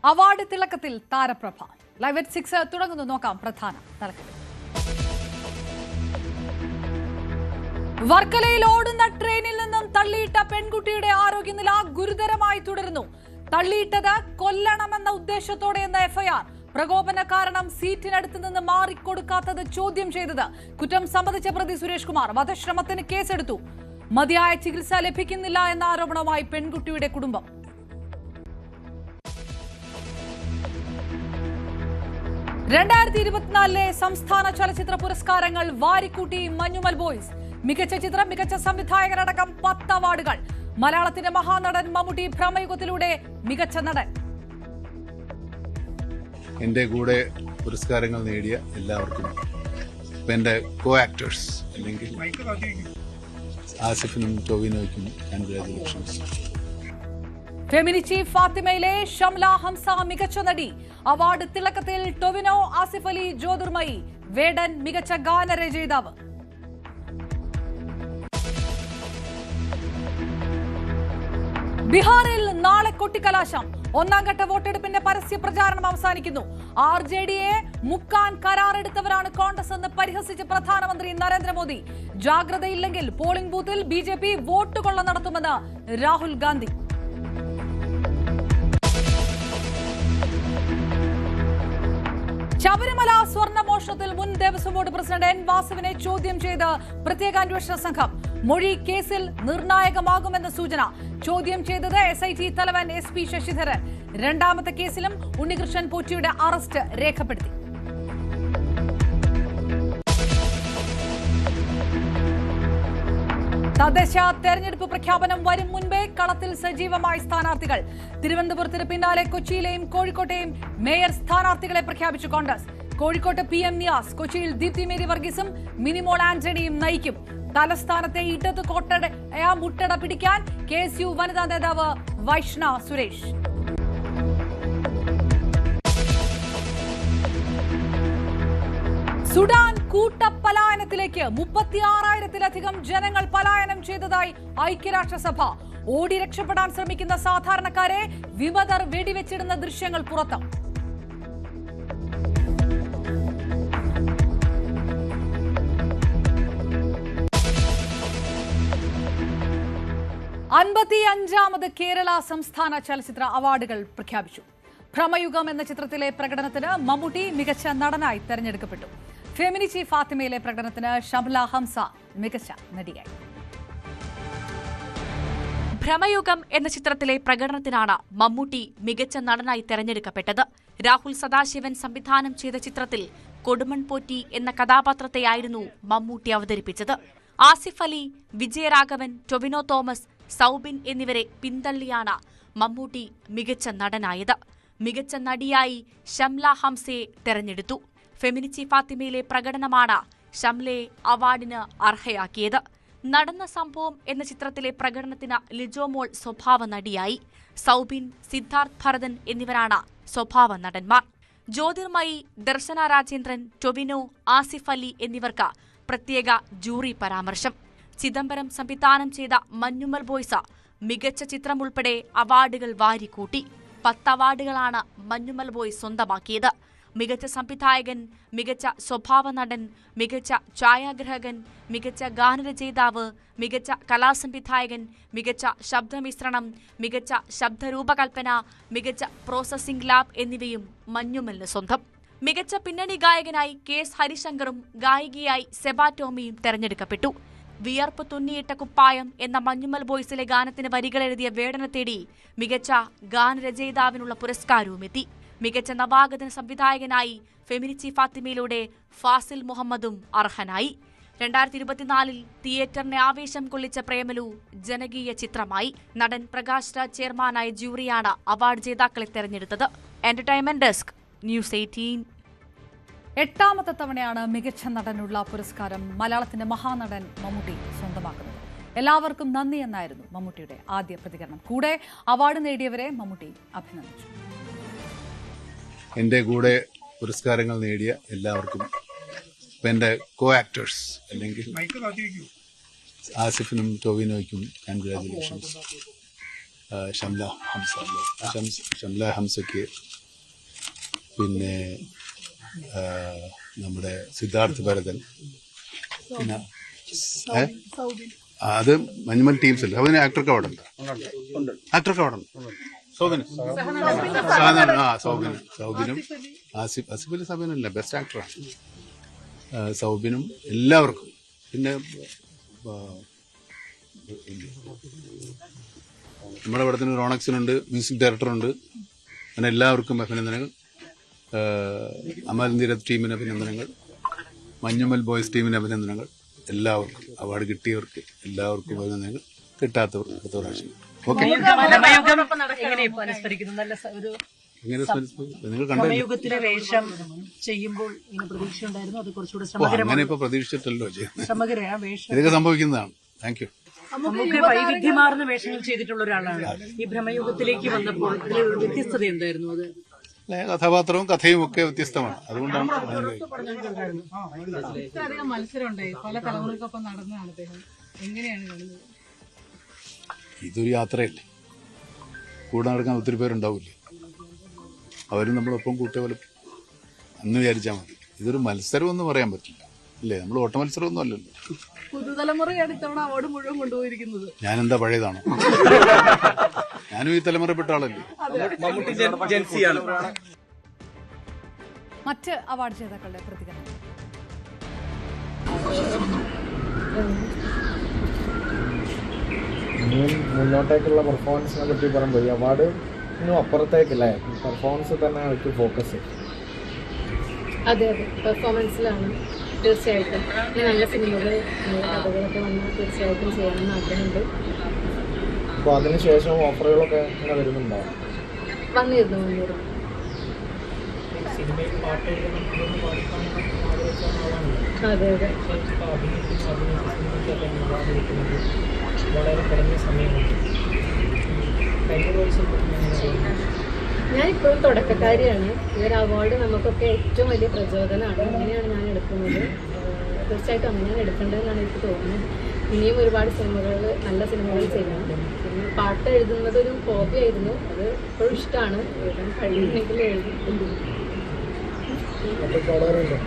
Award തിളക്കത്തിൽ താരപ്രഭ. Live at 6 തുടങ്ങുന്നു. നോക്കാം പ്രധാന തലക്കെട്ട്. വർക്കലയിൽ ഓടുന്ന ട്രെയിനിൽ നിന്നും തള്ളിയിട്ട പെൺകുട്ടിയുടെ ആരോഗ്യനില ഗുരുതരമായി തുടരുന്നു. തള്ളിയിട്ടത് കൊല്ലണമെന്ന ഉദ്ദേശത്തോടെയെന്ന എഫ്ഐആർ. പ്രകോപന കാരണം സീറ്റിനടുത്ത് നിന്ന് മാറിക്കൊടുക്കാത്തത് ചോദ്യം ചെയ്തത്. കുറ്റം സമ്മതിച്ച പ്രതി സുരേഷ് കുമാർ. വധശ്രമത്തിന് കേസെടുത്തു. മതിയായ ചികിത്സ ലഭിക്കുന്നില്ല എന്ന ആരോപണവുമായി പെൺകുട്ടിയുടെ കുടുംബം. സംസ്ഥാന ചലച്ചിത്ര പുരസ്കാരങ്ങൾ വാരിക്കൂട്ടി മഞ്ഞുമൽ ബോയ്സ്. മികച്ച ചിത്രം, മികച്ച സംവിധായകനടക്കം 10 അവാർഡുകൾ. മലയാളത്തിന്റെ മഹാനടൻ മമ്മൂട്ടി ഭ്രമയുഗത്തിലൂടെ മികച്ച നടൻ. എന്റെ കൂടെ പുരസ്കാരങ്ങൾ നേടിയ എല്ലാവർക്കും, എന്റെ കോ ആക്ടേഴ്സ് അല്ലെങ്കിൽ ആസിഫിനും ടൊവിനോയ്ക്കും കൺഗ്രാജുലേഷൻസ്. ഫെമിനിച്ചി ഫാത്തിമയിലെ ഷംല ഹംസ മികച്ച നടി. അവാർഡ് തിളക്കത്തിൽ ടൊവിനോ, ആസിഫ് അലി, ജ്യോതിർമയി. വേടൻ മികച്ച ഗാനരചയിതാവ്. ബീഹാറിൽ നാളെ കൊട്ടിക്കലാശം. 1ാം ഘട്ട വോട്ടെടുപ്പിന്റെ പരസ്യ പ്രചാരണം അവസാനിക്കുന്നു. RJDയെ മുക്കാൻ കരാറെടുത്തവരാണ് കോൺഗ്രസ് എന്ന് പരിഹസിച്ച് പ്രധാനമന്ത്രി നരേന്ദ്രമോദി. ജാഗ്രതയില്ലെങ്കിൽ പോളിംഗ് ബൂത്തിൽ BJP വോട്ട് കൊള്ള നടത്തുമെന്ന് രാഹുൽ ഗാന്ധി. ശബരിമല സ്വർണ്ണമോഷണത്തിൽ മുൻ ദേവസ്വം ബോർഡ് പ്രസിഡന്റ് N. വാസുവിനെ ചോദ്യം ചെയ്ത് പ്രത്യേക അന്വേഷണ സംഘം. മൊഴി കേസിൽ നിർണായകമാകുമെന്ന സൂചന. ചോദ്യം ചെയ്തത് SIT തലവൻ SP ശശിധരൻ. 2ാമത്തെ കേസിലും ഉണ്ണികൃഷ്ണൻ പോറ്റിയുടെ അറസ്റ്റ് രേഖപ്പെടുത്തി. തദ്ദേശ തെരഞ്ഞെടുപ്പ് പ്രഖ്യാപനം വരും മുൻപേ കളത്തിൽ സജീവമായി സ്ഥാനാർത്ഥികൾ. തിരുവനന്തപുരത്തിന് പിന്നാലെ കൊച്ചിയിലെയും കോഴിക്കോട്ടെയും മേയർ സ്ഥാനാർത്ഥികളെ പ്രഖ്യാപിച്ചു കോൺഗ്രസ്. കോഴിക്കോട്ട് PM നിയാസ്, കൊച്ചിയിൽ ദീപ്തി മേരി വർഗീസും മിനിമോൾ ആന്റണിയും നയിക്കും. തലസ്ഥാനത്തെ ഇടത് കോട്ടയ മുട്ടട പിടിക്കാൻ KSU വനിതാ നേതാവ് വൈഷ്ണ സുരേഷ്. സുഡാൻ കൂട്ടപ്പലായനത്തിലേക്ക്. 36,000-ലധികം ജനങ്ങൾ പലായനം ചെയ്തതായി ഐക്യരാഷ്ട്രസഭ. ഓടി രക്ഷപ്പെടാൻ ശ്രമിക്കുന്ന സാധാരണക്കാരെ വിമതർ വെടിവെച്ചിടുന്ന ദൃശ്യങ്ങൾ പുറത്ത്. ാമത് കേരള സംസ്ഥാന ചലച്ചിത്ര അവാർഡുകൾ പ്രഖ്യാപിച്ചു. ഭ്രമയുഗം എന്ന ചിത്രത്തിലെ പ്രകടനത്തിന് മമ്മൂട്ടി മികച്ച നടനായി തെരഞ്ഞെടുക്കപ്പെട്ടു. ഫെമിനിച്ചി ഫാത്തിമയിലെ പ്രകടനത്തിന് ഷംല ഹംസ മികച്ച നടിയായി. ഭ്രമയുഗം എന്ന ചിത്രത്തിലെ പ്രകടനത്തിനാണ് മമ്മൂട്ടി മികച്ച നടനായി തെരഞ്ഞെടുക്കപ്പെട്ടത്. രാഹുൽ സദാശിവൻ സംവിധാനം ചെയ്ത ചിത്രത്തിൽ കൊടുമൺ പോറ്റി എന്ന കഥാപാത്രത്തെയായിരുന്നു മമ്മൂട്ടി അവതരിപ്പിച്ചത്. ആസിഫ് അലി, വിജയരാഘവൻ, ടൊവിനോ തോമസ്, സൗബിൻ എന്നിവരെ പിന്തള്ളിയാണ് മമ്മൂട്ടി മികച്ച നടനായത്. മികച്ച നടിയായി ഷംല ഹംസയെ തെരഞ്ഞെടുത്തു. ഫെമിനിച്ചി ഫാത്തിമയിലെ പ്രകടനമാണ് ഷംലയെ അവാർഡിന് അർഹയാക്കിയത്. നടന്ന സംഭവം എന്ന ചിത്രത്തിലെ പ്രകടനത്തിന് ലിജോമോൾ സ്വഭാവ നടിയായി. സൗബിൻ, സിദ്ധാർത്ഥ് ഭരതൻ എന്നിവരാണ് സ്വഭാവ നടന്മാർ. ജ്യോതിർമയി, ദർശന രാജേന്ദ്രൻ, ടൊവിനോ, ആസിഫ് അലി എന്നിവർക്ക് പ്രത്യേക ജൂറി പരാമർശം. ചിദംബരം സംവിധാനം ചെയ്ത മഞ്ഞുമൽ ബോയ്സ് മികച്ച ചിത്രം ഉൾപ്പെടെ അവാർഡുകൾ വാരിക്കൂട്ടി. 10 അവാർഡുകളാണ് മഞ്ഞുമൽ ബോയ്സ് സ്വന്തമാക്കിയത്. മികച്ച സംവിധായകൻ, മികച്ച സ്വഭാവ നടൻ, മികച്ച ഛായാഗ്രഹകൻ, മികച്ച ഗാനരചയിതാവ്, മികച്ച കലാസംവിധായകൻ, മികച്ച ശബ്ദമിശ്രണം, മികച്ച ശബ്ദരൂപകൽപ്പന, മികച്ച പ്രോസസിംഗ് ലാബ് എന്നിവയും മഞ്ഞുമലിന് സ്വന്തം. മികച്ച പിന്നണി ഗായകനായി KS ഹരിശങ്കറും ഗായികയായി സെബാറ്റോമിയും തെരഞ്ഞെടുക്കപ്പെട്ടു. വിയർപ്പ് തുന്നിയിട്ട കുപ്പായം എന്ന മഞ്ഞുമൽ ബോയ്സിലെ ഗാനത്തിന് വരികളെഴുതിയ വേടനെ തേടി മികച്ച ഗാനരചയിതാവിനുള്ള പുരസ്കാരവുമെത്തി. മികച്ച നവാഗതന സംവിധായകനായി ഫെമിനിച്ചി ഫാത്തിമയിലൂടെ ഫാസിൽ മുഹമ്മദും അർഹനായി. 2024 തിയേറ്ററിനെ ആവേശം കൊള്ളിച്ച പ്രേമലു ജനകീയ ചിത്രമായി. നടൻ പ്രകാശ് രാജ് ചെയർമാനായ ജൂറിയാണ് അവാർഡ് ജേതാക്കളെ തെരഞ്ഞെടുത്തത്. Entertainment desk, news 18. 8ാമത്തെ തവണയാണ് മികച്ച നടനുള്ള പുരസ്കാരം മലയാളത്തിന്റെ മഹാനടൻ മമ്മൂട്ടി സ്വന്തമാക്കുന്നത്. എല്ലാവർക്കും നന്ദി എന്നായിരുന്നു മമ്മൂട്ടിയുടെ ആദ്യ പ്രതികരണം. കൂടെ അവാർഡ് നേടിയവരെ മമ്മൂട്ടി അഭിനന്ദിച്ചു. എന്റെ കൂടെ പുരസ്കാരങ്ങൾ നേടിയ എല്ലാവർക്കും, എന്റെ കോ ആക്ടേഴ്സ് അല്ലെങ്കിൽ ആസിഫിനും ടൊവിനോയ്ക്കും കൺഗ്രാജുലേഷൻസ്. ഷംല ഹംസയ്ക്ക്, പിന്നെ നമ്മുടെ സിദ്ധാർത്ഥ് ഭരതൻ, പിന്നെ അത് മഞ്ഞുമൽ ടീംസ് അല്ലേ. അതിന് ആക്ടർക്ക് അവാർഡ് ഉണ്ട്. ആക്ടർക്ക് അവാർഡ് ഉണ്ട്. സൗബിനും ആസിഫ് അലി സബീനല്ല, ബെസ്റ്റ് ആക്ടറാണ്. സൗബിനും എല്ലാവർക്കും, പിന്നെ നമ്മുടെ പടത്തിന് റോണക്സിനുണ്ട്, മ്യൂസിക് ഡയറക്ടറുണ്ട്. അങ്ങനെ എല്ലാവർക്കും അഭിനന്ദനങ്ങൾ. അമൽ നീരത് ടീമിന് അഭിനന്ദനങ്ങൾ, മഞ്ഞുമൽ ബോയ്സ് ടീമിന് അഭിനന്ദനങ്ങൾ. എല്ലാവർക്കും അവാർഡ് കിട്ടിയവർക്ക് എല്ലാവർക്കും അഭിനന്ദനങ്ങൾ, കിട്ടാത്തവർക്ക് അടുത്ത പ്രാവശ്യം. ഓക്കെ, നിങ്ങൾ അങ്ങനെ ഇപ്പൊ പ്രതീക്ഷിച്ചിട്ടല്ലോ ചെയ്യുന്നത്. ഇതൊക്കെ സംഭവിക്കുന്നതാണ്. Thank you. വൈവിധ്യമാർന്ന വേഷങ്ങൾ ചെയ്തിട്ടുള്ള ഒരാളാണ്. ഈ ഭ്രമയുഗത്തിലേക്ക് വന്നപ്പോൾ വ്യത്യസ്തത എന്തായിരുന്നു? അത് കഥാപാത്രവും കഥയും ഒക്കെ വ്യത്യസ്തമാണ്. അതുകൊണ്ടാണ് മത്സരമുണ്ടായി, പല തലമുറക്കൊപ്പം നടന്നതാണ് അദ്ദേഹം. എങ്ങനെയാണ് കാണുന്നത്? ഇതൊരു യാത്രയല്ലേ, കൂടെ നടക്കാൻ ഒത്തിരി പേരുണ്ടാവില്ലേ, അവരും നമ്മളൊപ്പം കൂട്ടിയ പോലെ അന്ന് വിചാരിച്ചാൽ മതി. ഇതൊരു മത്സരമൊന്നും പറയാൻ പറ്റില്ല അല്ലേ, നമ്മൾ ഓട്ട മത്സരമൊന്നും അല്ലല്ലോ. പുതുതലമുറയാണ് ഇത്തവണ അവാർഡ് മുഴുവൻ കൊണ്ടുപോയിരിക്കുന്നത്. ഞാനെന്താ പഴയതാണോ? ഞാനും ഈ തലമുറപ്പെട്ട ആളല്ലേ. മറ്റ് അവാർഡ് ജേതാക്കളുടെ പ്രതികരണം. മുന്നോട്ടേക്കുള്ള പെർഫോമൻസിനെ പറ്റി പറയുമ്പോൾ ഈ അവാർഡിനും അപ്പുറത്തേക്കല്ലേ പെർഫോമൻസ് തന്നെ അവർക്ക് ഫോക്കസ്. അതെ അതെ, പെർഫോമൻസിലാണ് തീർച്ചയായിട്ടും. നല്ല സിനിമകൾ, നല്ല കഥകളൊക്കെ വന്നാൽ തീർച്ചയായിട്ടും ചെയ്യണമെന്ന് ആഗ്രഹമുണ്ട്. അപ്പോൾ അതിനുശേഷം ഓഫറുകളൊക്കെ ഇങ്ങനെ വരുന്നുണ്ടോ? വന്നിരുന്നു. അതെ അതെ, ഞാനിപ്പോഴും തുടക്കക്കാരിയാണ്. ഈ ഒരു അവാർഡ് നമുക്കൊക്കെ ഏറ്റവും വലിയ പ്രചോദനമാണ്. അങ്ങനെയാണ് ഞാൻ എടുക്കുന്നത്. തീർച്ചയായിട്ടും അങ്ങനെയാണ് എടുക്കേണ്ടതെന്നാണ് എനിക്ക് തോന്നുന്നത്. ഇനിയും ഒരുപാട് സിനിമകൾ, നല്ല സിനിമകൾ ചെയ്യണം. പിന്നെ പാട്ട് എഴുതുന്നത് ഒരു ഹോബി ആയിരുന്നു, അത് ഇപ്പോഴും ഇഷ്ടമാണ്. എഴുതാൻ കഴിയുമെങ്കിൽ എഴുതി. ഇല്ല, ഒരുപാട് പാടാറുണ്ട്.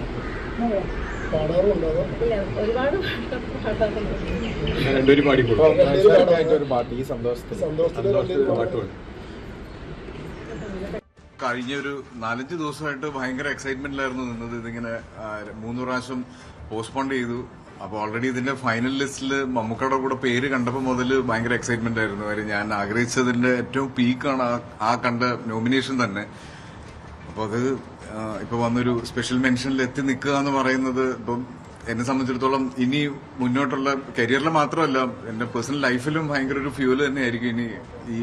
കഴിഞ്ഞൊരു 4-5 ദിവസമായിട്ട് ഭയങ്കര എക്സൈറ്റ്മെന്റിലായിരുന്നു നിന്നത്. ഇതിങ്ങനെ 3 പ്രാവശ്യം പോസ്റ്റ്പോൺ ചെയ്തു. അപ്പോൾ ഓൾറെഡി ഇതിന്റെ ഫൈനൽ ലിസ്റ്റിൽ മമ്മൂക്കയുടെ കൂടെ പേര് കണ്ടപ്പോൾ മുതൽ ഭയങ്കര എക്സൈറ്റ്മെന്റ് ആയിരുന്നു. കാര്യം ഞാൻ ആഗ്രഹിച്ചതിന്റെ ഏറ്റവും പീക്കാണ് ആ കണ്ട നോമിനേഷൻ തന്നെ. അപ്പോൾ അത് ഇപ്പൊ വന്നൊരു സ്പെഷ്യൽ മെൻഷനിൽ എത്തി നിൽക്കുക എന്ന് പറയുന്നത് ഇപ്പം എന്നെ സംബന്ധിച്ചിടത്തോളം ഇനി മുന്നോട്ടുള്ള കരിയറിൽ മാത്രമല്ല എന്റെ പേഴ്സണൽ ലൈഫിലും ഭയങ്കര ഒരു ഫ്യൂല് തന്നെയായിരിക്കും ഇനി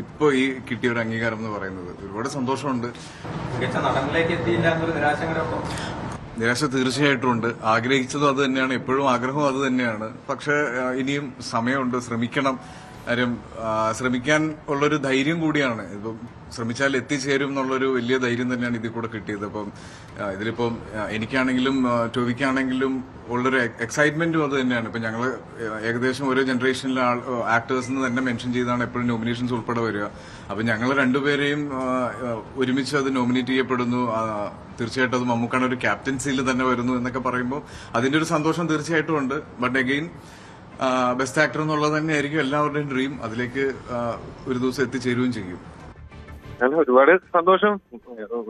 ഇപ്പൊ ഈ കിട്ടിയ ഒരു അംഗീകാരം എന്ന് പറയുന്നത്. ഒരുപാട് സന്തോഷമുണ്ട്. നിരാശ തീർച്ചയായിട്ടും ഉണ്ട്. ആഗ്രഹിച്ചതും അത് തന്നെയാണ്, എപ്പോഴും ആഗ്രഹവും അത് തന്നെയാണ്. പക്ഷെ ഇനിയും സമയമുണ്ട്, ശ്രമിക്കണം. കാര്യം ശ്രമിക്കാൻ ഉള്ളൊരു ധൈര്യം കൂടിയാണ്. ഇപ്പം ശ്രമിച്ചാൽ എത്തിച്ചേരും എന്നുള്ളൊരു വലിയ ധൈര്യം തന്നെയാണ് ഇതിൽ കൂടെ കിട്ടിയത്. അപ്പം ഇതിലിപ്പം എനിക്കാണെങ്കിലും ടോവിക്കാണെങ്കിലും ഉള്ളൊരു എക്സൈറ്റ്മെന്റും അത് തന്നെയാണ്. ഇപ്പം ഞങ്ങൾ ഏകദേശം ഓരോ ജനറേഷനിലെ ആക്ടേഴ്സിന് തന്നെ മെൻഷൻ ചെയ്താണ് എപ്പോഴും നോമിനേഷൻസ് ഉൾപ്പെടെ വരിക. അപ്പം ഞങ്ങൾ രണ്ടുപേരെയും ഒരുമിച്ച് അത് നോമിനേറ്റ് ചെയ്യപ്പെടുന്നു. തീർച്ചയായിട്ടും അത് മമ്മൂക്കാണ് ഒരു ക്യാപ്റ്റൻസിയിൽ തന്നെ വരുന്നു എന്നൊക്കെ പറയുമ്പോൾ അതിന്റെ ഒരു സന്തോഷം തീർച്ചയായിട്ടും ഉണ്ട്. ബട്ട് അഗെയിൻ ബെസ്റ്റ് ആക്ടർ എന്നുള്ളത് തന്നെയായിരിക്കും എല്ലാവരുടെയും ഡ്രീം. അതിലേക്ക് ഒരു ദിവസം എത്തിച്ചേരുകയും ചെയ്യും. ഒരുപാട് സന്തോഷം,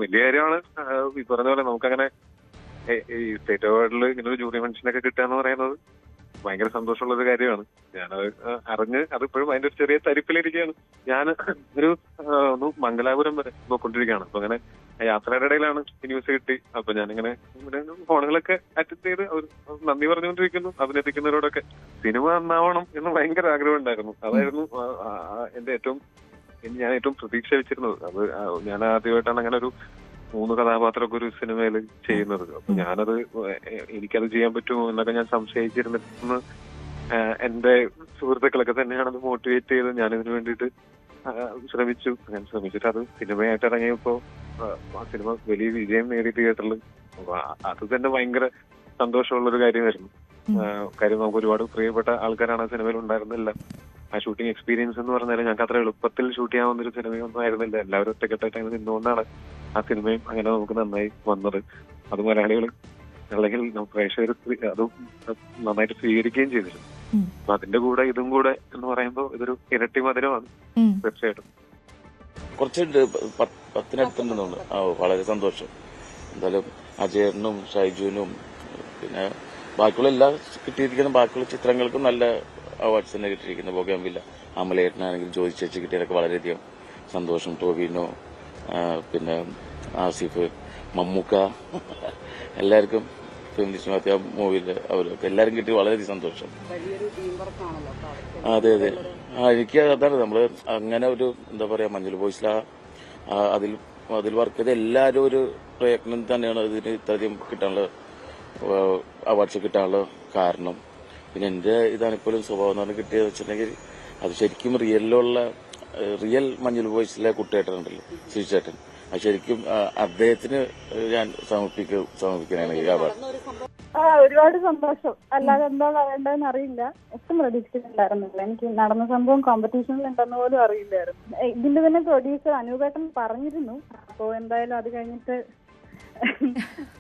വലിയ കാര്യമാണ്. ഈ പറഞ്ഞ പോലെ നമുക്കങ്ങനെ ഈ സ്റ്റേറ്റ് അവാർഡിൽ ഇങ്ങനെ ഒരു ജൂറി മെൻഷനൊക്കെ കിട്ടുക എന്ന് പറയുന്നത് ഭയങ്കര സന്തോഷമുള്ള ഒരു കാര്യമാണ്. ഞാനത് അറിഞ്ഞ് അതിപ്പോഴും അതിന്റെ ഒരു ചെറിയ തരിപ്പിലിരിക്കുകയാണ്. ഞാൻ ഒരു മംഗലാപുരം വരെ പോയിക്കൊണ്ടിരിക്കുകയാണ്. അപ്പൊ അങ്ങനെ യാത്രയുടെ ഇടയിലാണ് ഈ ന്യൂസ് കിട്ടി. അപ്പൊ ഞാനിങ്ങനെ ഫോണുകളൊക്കെ അറ്റൻഡ് ചെയ്ത് നന്ദി പറഞ്ഞുകൊണ്ടിരിക്കുന്നു അഭിനയിക്കുന്നവരോടൊക്കെ. സിനിമ നന്നാവണം എന്ന് ഭയങ്കര ആഗ്രഹം ഉണ്ടായിരുന്നു. അതായിരുന്നു ഞാൻ ഏറ്റവും പ്രതീക്ഷ വെച്ചിരുന്നത്. അത് ഞാൻ ആദ്യമായിട്ടാണ് അങ്ങനെ ഒരു 3 കഥാപാത്രമൊക്കെ ഒരു സിനിമയിൽ ചെയ്യുന്നത്. അപ്പൊ ഞാനത് എനിക്കത് ചെയ്യാൻ പറ്റുമോ എന്നൊക്കെ ഞാൻ സംശയിച്ചിരുന്നിരുന്ന എന്റെ സുഹൃത്തുക്കളൊക്കെ തന്നെയാണ് അത് മോട്ടിവേറ്റ് ചെയ്ത് ഞാനിതിനു വേണ്ടിയിട്ട് ശ്രമിച്ചു. ഞാൻ ശ്രമിച്ചിട്ട് അത് സിനിമയായിട്ട് ഇറങ്ങിയപ്പോ ആ സിനിമ വലിയ വിജയം നേടി തിയേറ്ററിൽ. അത് തന്നെ ഭയങ്കര സന്തോഷമുള്ളൊരു കാര്യമായിരുന്നു. കാര്യം നമുക്ക് ഒരുപാട് പ്രിയപ്പെട്ട ആൾക്കാരാണ് ആ സിനിമയിൽ ഉണ്ടായിരുന്നില്ല. ആ ഷൂട്ടിംഗ് എക്സ്പീരിയൻസ് എന്ന് പറഞ്ഞാൽ ഞങ്ങൾക്ക് അത്ര എളുപ്പത്തിൽ ഷൂട്ട് ചെയ്യാവുന്ന ഒരു സിനിമയൊന്നും ആയിരുന്നില്ല. എല്ലാവരും ഒറ്റക്കെട്ടായിട്ട് അങ്ങനെ നിന്നുകൊണ്ടാണ് ആ സിനിമയും അങ്ങനെ നമുക്ക് നന്നായി വന്നത്. അത് മലയാളികൾ അല്ലെങ്കിൽ പ്രേക്ഷകർ അതും നന്നായിട്ട് സ്വീകരിക്കുകയും ചെയ്തിരുന്നു. അപ്പൊ അതിന്റെ കൂടെ ഇതും കൂടെ എന്ന് പറയുമ്പോൾ ഇതൊരു ഇരട്ടി മധുരമാണ് തീർച്ചയായിട്ടും. കുറച്ചുണ്ട് 10-അടുത്തുണ്ടെന്ന് തോന്നുന്നു. വളരെ സന്തോഷം. എന്തായാലും അജയനും ഷൈജുവിനും പിന്നെ ബാക്കിയുള്ള എല്ലാ കിട്ടിയിരിക്കുന്ന ബാക്കിയുള്ള ചിത്രങ്ങൾക്കും നല്ല അവാർഡ്സ് തന്നെ കിട്ടിയിരിക്കുന്നത്. ബോഗൻവില്ല, അമലേട്ടനാണെങ്കിലും ജോജി ചേച്ചി കിട്ടിയതൊക്കെ വളരെയധികം സന്തോഷം. ടോവിനോ, പിന്നെ ആസിഫ്, മമ്മൂക്ക, എല്ലാവർക്കും ഫെമിനിസ്റ്റ് മൂവിയിൽ അവരൊക്കെ എല്ലാവരും കിട്ടി വളരെയധികം സന്തോഷം. അതെ അതെ. എനിക്ക് അതാണ് നമ്മള് അങ്ങനെ ഒരു എന്താ പറയാ മഞ്ഞൾ ബോയ്സിലാ അതിൽ വർക്ക് ചെയ്ത എല്ലാവരും ഒരു പ്രയത്നം തന്നെയാണ് ഇതിന് ഇത്രയധികം കിട്ടാനുള്ള അവാർഡ്സ് കിട്ടാനുള്ള കാരണം. പിന്നെ എന്റെ ഇതാണിപ്പോഴും സ്വഭാവം എന്ന് പറഞ്ഞാൽ കിട്ടിയത് വെച്ചിട്ടുണ്ടെങ്കിൽ അത് ശരിക്കും റിയൽ മഞ്ഞൾ ബോയ്സിലെ കുട്ടിയേട്ടനുണ്ടല്ലോ ശ്രീചേട്ടൻ, അത് ശരിക്കും അദ്ദേഹത്തിന് ഞാൻ സമർപ്പിക്കാനാണ് ഈ അവാർഡ്. ഒരുപാട് സന്തോഷം. അല്ലാതെ എന്താ പറയേണ്ടതെന്ന് അറിയില്ല. ഒട്ടും പ്രതീക്ഷിച്ചിട്ടുണ്ടായിരുന്നില്ല. എനിക്ക് നടന്ന സംഭവം കോമ്പറ്റീഷനിൽ ഉണ്ടെന്ന് പോലും അറിയില്ലായിരുന്നു. ഇതിന്റെ തന്നെ പ്രൊഡ്യൂസർ അനൂപേട്ടൻ പറഞ്ഞിരുന്നു. അപ്പോ എന്തായാലും അത് കഴിഞ്ഞിട്ട്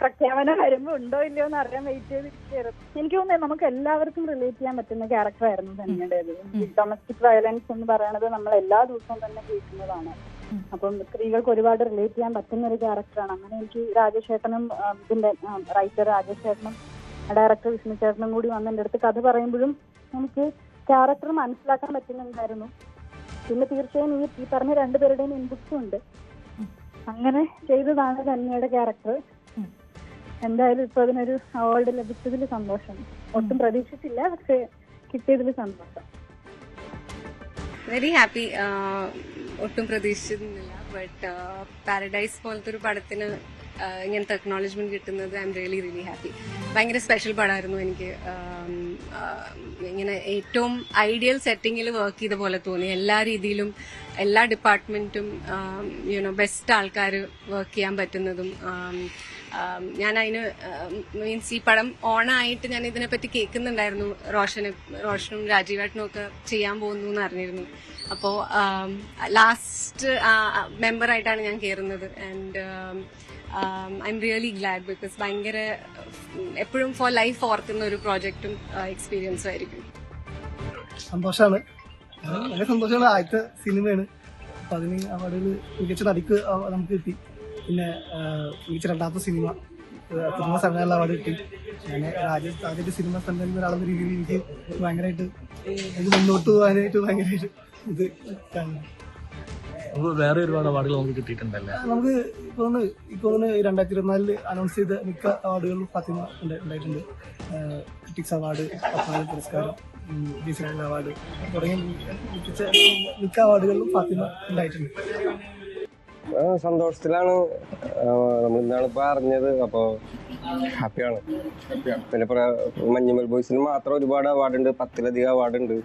പ്രഖ്യാപനം വരുമ്പോ ഉണ്ടോ ഇല്ലയോ എന്ന് അറിയാൻ വെയിറ്റ് ചെയ്തിരിക്കുകയായിരുന്നു. എനിക്ക് തോന്നുന്നത് നമുക്ക് എല്ലാവർക്കും റിലേറ്റ് ചെയ്യാൻ പറ്റുന്ന ക്യാരക്ടറായിരുന്നു ധന്യയുടേത്. ഡൊമസ്റ്റിക് വയലൻസ് എന്ന് പറയുന്നത് നമ്മൾ എല്ലാ ദിവസവും തന്നെ കേൾക്കുന്നതാണ്. അപ്പം സ്ത്രീകൾക്ക് ഒരുപാട് റിലേറ്റ് ചെയ്യാൻ പറ്റുന്ന ഒരു ക്യാരക്ടറാണ്. അങ്ങനെ എനിക്ക് രാജേഷ് ചേട്ടനും ഇതിന്റെ റൈറ്റർ രാജേഷ് ചേട്ടനും ഡയറക്ടർ വിഷ്ണു ചേട്ടനും കൂടി വന്ന് എൻ്റെ അടുത്ത് കഥ പറയുമ്പോഴും എനിക്ക് ക്യാരക്ടർ മനസ്സിലാക്കാൻ പറ്റുന്നുണ്ടായിരുന്നു. പിന്നെ തീർച്ചയായും ഈ പറഞ്ഞ രണ്ടുപേരുടെയും ഇൻപുട്സും ഉണ്ട്. അങ്ങനെ ചെയ്തതാണ് ധന്യയുടെ ക്യാരക്ടർ. എന്തായാലും ഇപ്പൊ അതിനൊരു അവാർഡ് ലഭിച്ചതിൽ സന്തോഷം. ഒട്ടും പ്രതീക്ഷിച്ചില്ല, പക്ഷെ കിട്ടിയതിൽ സന്തോഷം. Very happy. ഒട്ടും പ്രതീക്ഷിച്ചിരുന്നില്ല. ബട്ട് പാരഡൈസ് പോലത്തെ ഒരു പടത്തിന് ഇങ്ങനത്തെ അക്നോളജ്മെന്റ് കിട്ടുന്നത് ഐ എം റിയലി ഹാപ്പി. ഭയങ്കര സ്പെഷ്യൽ പടമായിരുന്നു എനിക്ക്. ഇങ്ങനെ ഏറ്റവും ഐഡിയൽ സെറ്റിങ്ങിൽ വർക്ക് ചെയ്ത പോലെ തോന്നി. എല്ലാ രീതിയിലും എല്ലാ ഡിപ്പാർട്ട്മെന്റും ബെസ്റ്റ് ആൾക്കാർ വർക്ക് ചെയ്യാൻ പറ്റുന്നതും. ഞാൻ അതിന് മീൻസ് ഈ പടം ഓണായിട്ട് ഞാൻ ഇതിനെപ്പറ്റി കേൾക്കുന്നുണ്ടായിരുന്നു. റോഷനും രാജീവേട്ടനും ഒക്കെ ചെയ്യാൻ പോകുന്നു എന്ന് അറിഞ്ഞിരുന്നു. അപ്പോൾ ലാസ്റ്റ് മെമ്പറായിട്ടാണ് ഞാൻ കയറുന്നത്. And I am really GLAAD because ഭയങ്കര എപ്പോഴും ഫോർ ലൈഫ് ഓർക്കുന്ന ഒരു പ്രോജക്റ്റും എക്സ്പീരിയൻസും ആയിരിക്കും. സന്തോഷമാണ്, വളരെ സന്തോഷമാണ്. ആദ്യത്തെ സിനിമയാണ്. അപ്പൊ അതിന് അവാർഡുകൾ മികച്ച നടിക്ക് നമുക്ക് കിട്ടി. പിന്നെ മികച്ച രണ്ടാമത്തെ സിനിമ സംഘടന അവാർഡ് കിട്ടി. ഞാൻ ആദ്യത്തെ സിനിമ സംഘടന ഒരാളെന്ന രീതിയിൽ എനിക്ക് ഭയങ്കരമായിട്ട് എനിക്ക് മുന്നോട്ട് പോകാനായിട്ട് ഭയങ്കരമായിട്ട് ഇത് വേറെ ഒരുപാട് അവാർഡുകൾ നമുക്ക് കിട്ടിയിട്ടുണ്ടല്ലേ? നമുക്ക് ഇപ്പോൾ 2024 അനൗൺസ് ചെയ്ത മിക്ക അവാർഡുകളും ഫാത്തിമ ഉണ്ടായിട്ടുണ്ട്. ക്രിറ്റിക്സ് അവാർഡ്, പത്മനാഭ പുരസ്കാരം, ദേശീയ അവാർഡ് തുടങ്ങിയ മിക്ക അവാർഡുകളിലും ഫാത്തിമ ഉണ്ടായിട്ടുണ്ട്. സന്തോഷത്തിലാണ്. നമ്മൾ ഇന്നാണ് ഇപ്പൊ അറിഞ്ഞത്. അപ്പോ ഹാപ്പിയാണ്. പിന്നെ മഞ്ഞുമൽ ബോയ്സിന് മാത്രം ഒരുപാട് അവാർഡുണ്ട്, 10-ലധികം അവാർഡുണ്ട്.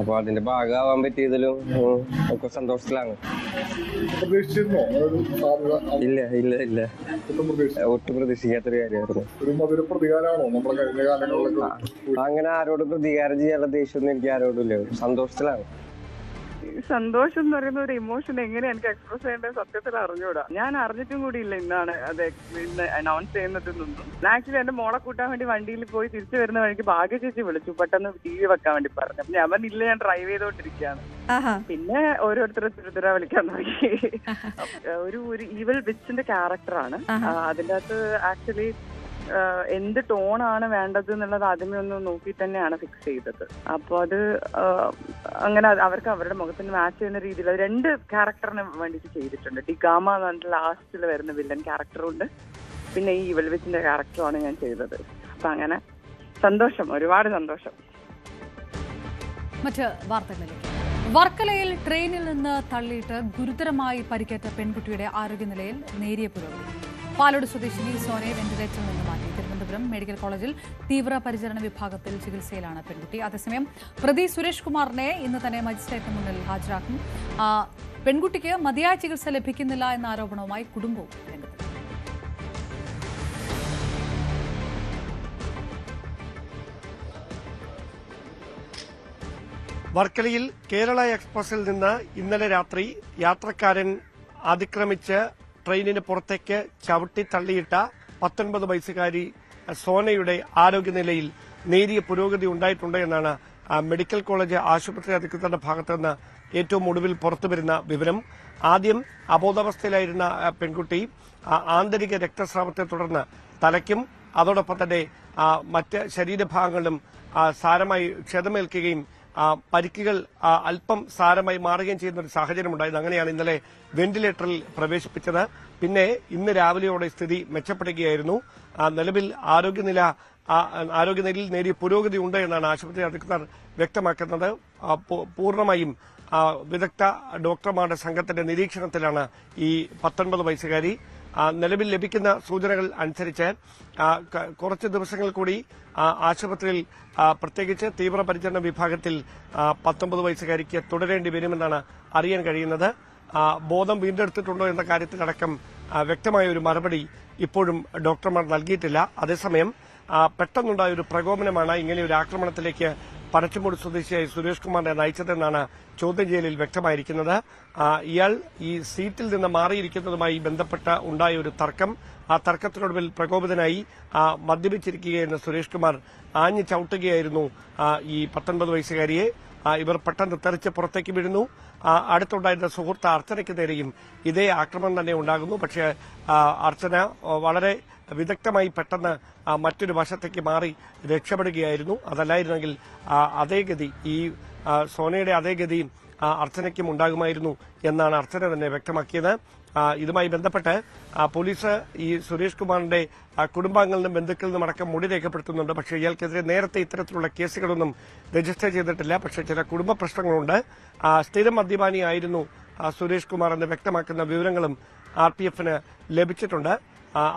അപ്പൊ അതിന്റെ ഭാഗമാവാൻ പറ്റിയതിലും ഒക്കെ സന്തോഷത്തിലാണ്. ഇല്ല ഇല്ല ഇല്ല ഒട്ടും പ്രതീക്ഷിക്കാത്തൊരു കാര്യമായിരുന്നു. അങ്ങനെ ആരോടും പ്രതികാരം ചെയ്യാനുള്ള ദേഷ്യമൊന്നും എനിക്ക് ആരോടും ഇല്ല. സന്തോഷത്തിലാണ്. സന്തോഷം എന്ന് പറയുന്ന ഒരു ഇമോഷൻ എങ്ങനെ എനിക്ക് എക്സ്പ്രസ് ചെയ്യേണ്ടത് സത്യത്തിൽ അറിഞ്ഞൂടാ. ഞാൻ അറിഞ്ഞിട്ടും കൂടി ഇല്ല ഇന്നാണ് അത് ഇന്ന് അനൗൺസ് ചെയ്യുന്നതെന്നൊന്നും. ആക്ച്വലി എന്റെ മോളെ കൂട്ടാൻ വേണ്ടി വണ്ടിയിൽ പോയി തിരിച്ചു വരുന്ന വഴിക്ക് ഭാഗ്യ ചേച്ചി വിളിച്ചു, പെട്ടെന്ന് TV വെക്കാൻ വേണ്ടി പറഞ്ഞു. അപ്പൊ ഞാൻ പറഞ്ഞില്ല, ഞാൻ ഡ്രൈവ് ചെയ്തോണ്ടിരിക്കുകയാണ്. പിന്നെ ഓരോരുത്തരെ തിരുത്തര വിളിക്കാൻ തുടങ്ങി. ഒരു ഈവൽ വിച്ചിന്റെ ക്യാരക്ടറാണ് അതിൻ്റെ അകത്ത്. ആക്ച്വലി എന്ത് ടോണാണ് വേണ്ടത് എന്നുള്ളത് ആദ്യമേ ഒന്ന് നോക്കിയിട്ട് തന്നെയാണ് ഫിക്സ് ചെയ്തത്. അപ്പോൾ അത് അങ്ങനെ അവർക്ക് അവരുടെ മുഖത്തിന് മാച്ച് ചെയ്യുന്ന രീതിയിൽ 2 ക്യാരക്ടറിന് വേണ്ടിയിട്ട് ചെയ്തിട്ടുണ്ട്. ഡിഗാമ എന്ന് പറഞ്ഞിട്ട് ലാസ്റ്റിൽ വരുന്ന വില്ലൻ ക്യാരക്ടറും ഉണ്ട്, പിന്നെ ഈ ഈവൽ വിച്ചിന്റെ ക്യാരക്ടറുമാണ് ഞാൻ ചെയ്തത്. അപ്പൊ അങ്ങനെ സന്തോഷം, ഒരുപാട് സന്തോഷം. മറ്റ് വാർത്തകളിലേക്ക്. വർക്കലയിൽ ട്രെയിനിൽ നിന്ന് തള്ളിയിട്ട് ഗുരുതരമായി പരിക്കേറ്റ പെൺകുട്ടിയുടെ ആരോഗ്യനിലയിൽ നേരിയ പുരോഗതി. പാലോട് സ്വദേശിനി സോനയെ വെന്റിലേറ്ററിൽ നിന്ന് മാറ്റി. തിരുവനന്തപുരം മെഡിക്കൽ കോളേജിൽ തീവ്രപരിചരണ വിഭാഗത്തിൽ ചികിത്സയിലാണ് പെൺകുട്ടി. അതേസമയം പ്രതി സുരേഷ് കുമാറിനെ ഇന്ന് തന്നെ മജിസ്ട്രേറ്റിന് മുന്നിൽ ഹാജരാക്കും. പെൺകുട്ടിക്ക് മതിയായ ചികിത്സ ലഭിക്കുന്നില്ല എന്ന ആരോപണവുമായി കുടുംബവും രംഗത്ത്. വർക്കലയിൽ കേരള എക്സ്പ്രസിൽ നിന്ന് ഇന്നലെ രാത്രി യാത്രക്കാരൻ അതിക്രമിച്ച് ട്രെയിനിന് പുറത്തേക്ക് ചവിട്ടി തള്ളിയിട്ട 19 വയസ്സുകാരി സോനയുടെ ആരോഗ്യനിലയിൽ നേരിയ പുരോഗതി ഉണ്ടായിട്ടുണ്ട് എന്നാണ് മെഡിക്കൽ കോളേജ് ആശുപത്രി അധികൃതരുടെ ഭാഗത്തുനിന്ന് ഏറ്റവും ഒടുവിൽ പുറത്തുവരുന്ന വിവരം. ആദ്യം അബോധാവസ്ഥയിലായിരുന്ന പെൺകുട്ടി ആന്തരിക രക്തസ്രാവത്തെ തുടർന്ന് തലയ്ക്കും അതോടൊപ്പം തന്നെ മറ്റ് ശരീരഭാഗങ്ങളിലും സാരമായി ക്ഷതമേൽക്കുകയും പരിക്കുകൾ അല്പം സാരമായി മാറുകയും ചെയ്യുന്ന ഒരു സാഹചര്യമുണ്ടായിരുന്നു. അങ്ങനെയാണ് ഇന്നലെ വെന്റിലേറ്ററിൽ പ്രവേശിപ്പിച്ചത്. പിന്നെ ഇന്ന് രാവിലെയോടെ സ്ഥിതി മെച്ചപ്പെടുകയായിരുന്നു. നിലവിൽ ആരോഗ്യനിലയിൽ നേരിയ പുരോഗതി ഉണ്ട് എന്നാണ് ആശുപത്രി അധികൃതർ വ്യക്തമാക്കുന്നത്. പൂർണ്ണമായും വിദഗ്ധ ഡോക്ടർമാരുടെ സംഘത്തിന്റെ നിരീക്ഷണത്തിലാണ് ഈ 19 വയസ്സുകാരി. നിലവിൽ ലഭിക്കുന്ന സൂചനകൾ അനുസരിച്ച് കുറച്ച് ദിവസങ്ങൾ കൂടി ആശുപത്രിയിൽ പ്രത്യേകിച്ച് തീവ്രപരിചരണ വിഭാഗത്തിൽ 19 വയസ്സുകാരിക്ക് തുടരേണ്ടി വരുമെന്നാണ് അറിയാൻ കഴിയുന്നത്. ബോധം വീണ്ടെടുത്തിട്ടുണ്ടോ എന്ന കാര്യത്തിലടക്കം വ്യക്തമായ ഒരു മറുപടി ഇപ്പോഴും ഡോക്ടർമാർ നൽകിയിട്ടില്ല. അതേസമയം പെട്ടെന്നുണ്ടായ ഒരു പ്രകോപനമാണ് ഇങ്ങനെ ഒരു ആക്രമണത്തിലേക്ക് പനച്ചമൂട് സ്വദേശിയായ സുരേഷ് കുമാറിനെ നയിച്ചതെന്നാണ് ചോദ്യം ചെയ്യലിൽ വ്യക്തമായിരിക്കുന്നത്. ഇയാൾ ഈ സീറ്റിൽ നിന്ന് മാറിയിരിക്കുന്നതുമായി ബന്ധപ്പെട്ട് ഉണ്ടായ ഒരു തർക്കം, ആ തർക്കത്തിനൊടുവിൽ പ്രകോപിതനായി മദ്യപിച്ചിരിക്കുകയായിരുന്ന സുരേഷ് കുമാർ ആഞ്ഞു ചവിട്ടുകയായിരുന്നു ഈ 19 വയസ്സുകാരിയെ. ഇവർ പെട്ടെന്ന് തെറിച്ച് പുറത്തേക്ക് വീഴുന്നു. അടുത്തുണ്ടായിരുന്ന സുഹൃത്ത് അർച്ചനയ്ക്ക് നേരെയും ഇതേ ആക്രമണം തന്നെ ഉണ്ടാകുന്നു. പക്ഷേ അർച്ചന വളരെ വിദഗ്ധമായി പെട്ടെന്ന് മറ്റൊരു വശത്തേക്ക് മാറി രക്ഷപ്പെടുകയായിരുന്നു. അതല്ലായിരുന്നെങ്കിൽ അതേ ഗതി, ഈ സോനയുടെ അതേ ഗതിയും അർച്ചനയ്ക്കും ഉണ്ടാകുമായിരുന്നു എന്നാണ് അർച്ചന തന്നെ വ്യക്തമാക്കിയത്. ഇതുമായി ബന്ധപ്പെട്ട് പോലീസ് ഈ സുരേഷ് കുമാറിന്റെ കുടുംബാംഗങ്ങളിൽ നിന്നും ബന്ധുക്കളിൽ നിന്നും അടക്കം മൊഴി രേഖപ്പെടുത്തുന്നുണ്ട്. പക്ഷേ ഇയാൾക്കെതിരെ നേരത്തെ ഇത്തരത്തിലുള്ള കേസുകളൊന്നും രജിസ്റ്റർ ചെയ്തിട്ടില്ല. പക്ഷേ ചില കുടുംബ പ്രശ്നങ്ങളുണ്ട്. സ്ഥിരം മദ്യപാനിയായിരുന്നു സുരേഷ് കുമാർ എന്ന് വ്യക്തമാക്കുന്ന വിവരങ്ങളും RPF-ന് ലഭിച്ചിട്ടുണ്ട്.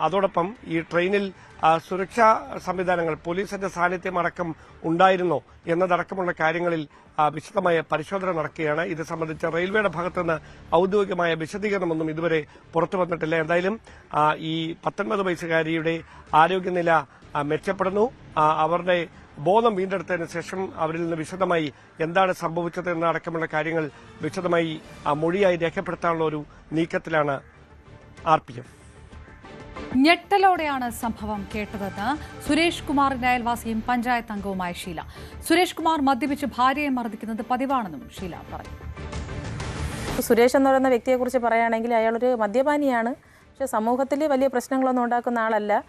അതോടൊപ്പം ഈ ട്രെയിനിൽ സുരക്ഷാ സംവിധാനങ്ങൾ, പോലീസിന്റെ സാന്നിധ്യം അടക്കം ഉണ്ടായിരുന്നോ എന്നതടക്കമുള്ള കാര്യങ്ങളിൽ വിശദമായ പരിശോധന നടക്കുകയാണ്. ഇത് സംബന്ധിച്ച് റെയിൽവേയുടെ ഭാഗത്തുനിന്ന് ഔദ്യോഗികമായ വിശദീകരണമൊന്നും ഇതുവരെ പുറത്തു വന്നിട്ടില്ല. എന്തായാലും ഈ 19 വയസ്സുകാരിയുടെ ആരോഗ്യനില മെച്ചപ്പെടുന്നു. അവരുടെ ബോധം വീണ്ടെടുത്തതിന് ശേഷം അവരിൽ നിന്ന് വിശദമായി എന്താണ് സംഭവിച്ചത് എന്നടക്കമുള്ള കാര്യങ്ങൾ വിശദമായി മൊഴിയായി രേഖപ്പെടുത്താനുള്ള ഒരു നീക്കത്തിലാണ് RPF. ഞെട്ടലോടെയാണ് സംഭവം കേട്ടതെന്ന് സുരേഷ് കുമാറിന്റെ അയൽവാസിയും പഞ്ചായത്ത് അംഗവുമായ ഷീല. സുരേഷ് കുമാർ മദ്യപിച്ച് ഭാര്യയെ മർദ്ദിക്കുന്നത് പതിവാണെന്നും ഷീല പറഞ്ഞു. സുരേഷ് എന്ന് പറയുന്ന വ്യക്തിയെക്കുറിച്ച് പറയുകയാണെങ്കിൽ അയാളൊരു മദ്യപാനിയാണ്. പക്ഷേ സമൂഹത്തിൽ വലിയ പ്രശ്നങ്ങളൊന്നും ഉണ്ടാക്കുന്ന ആളല്ല.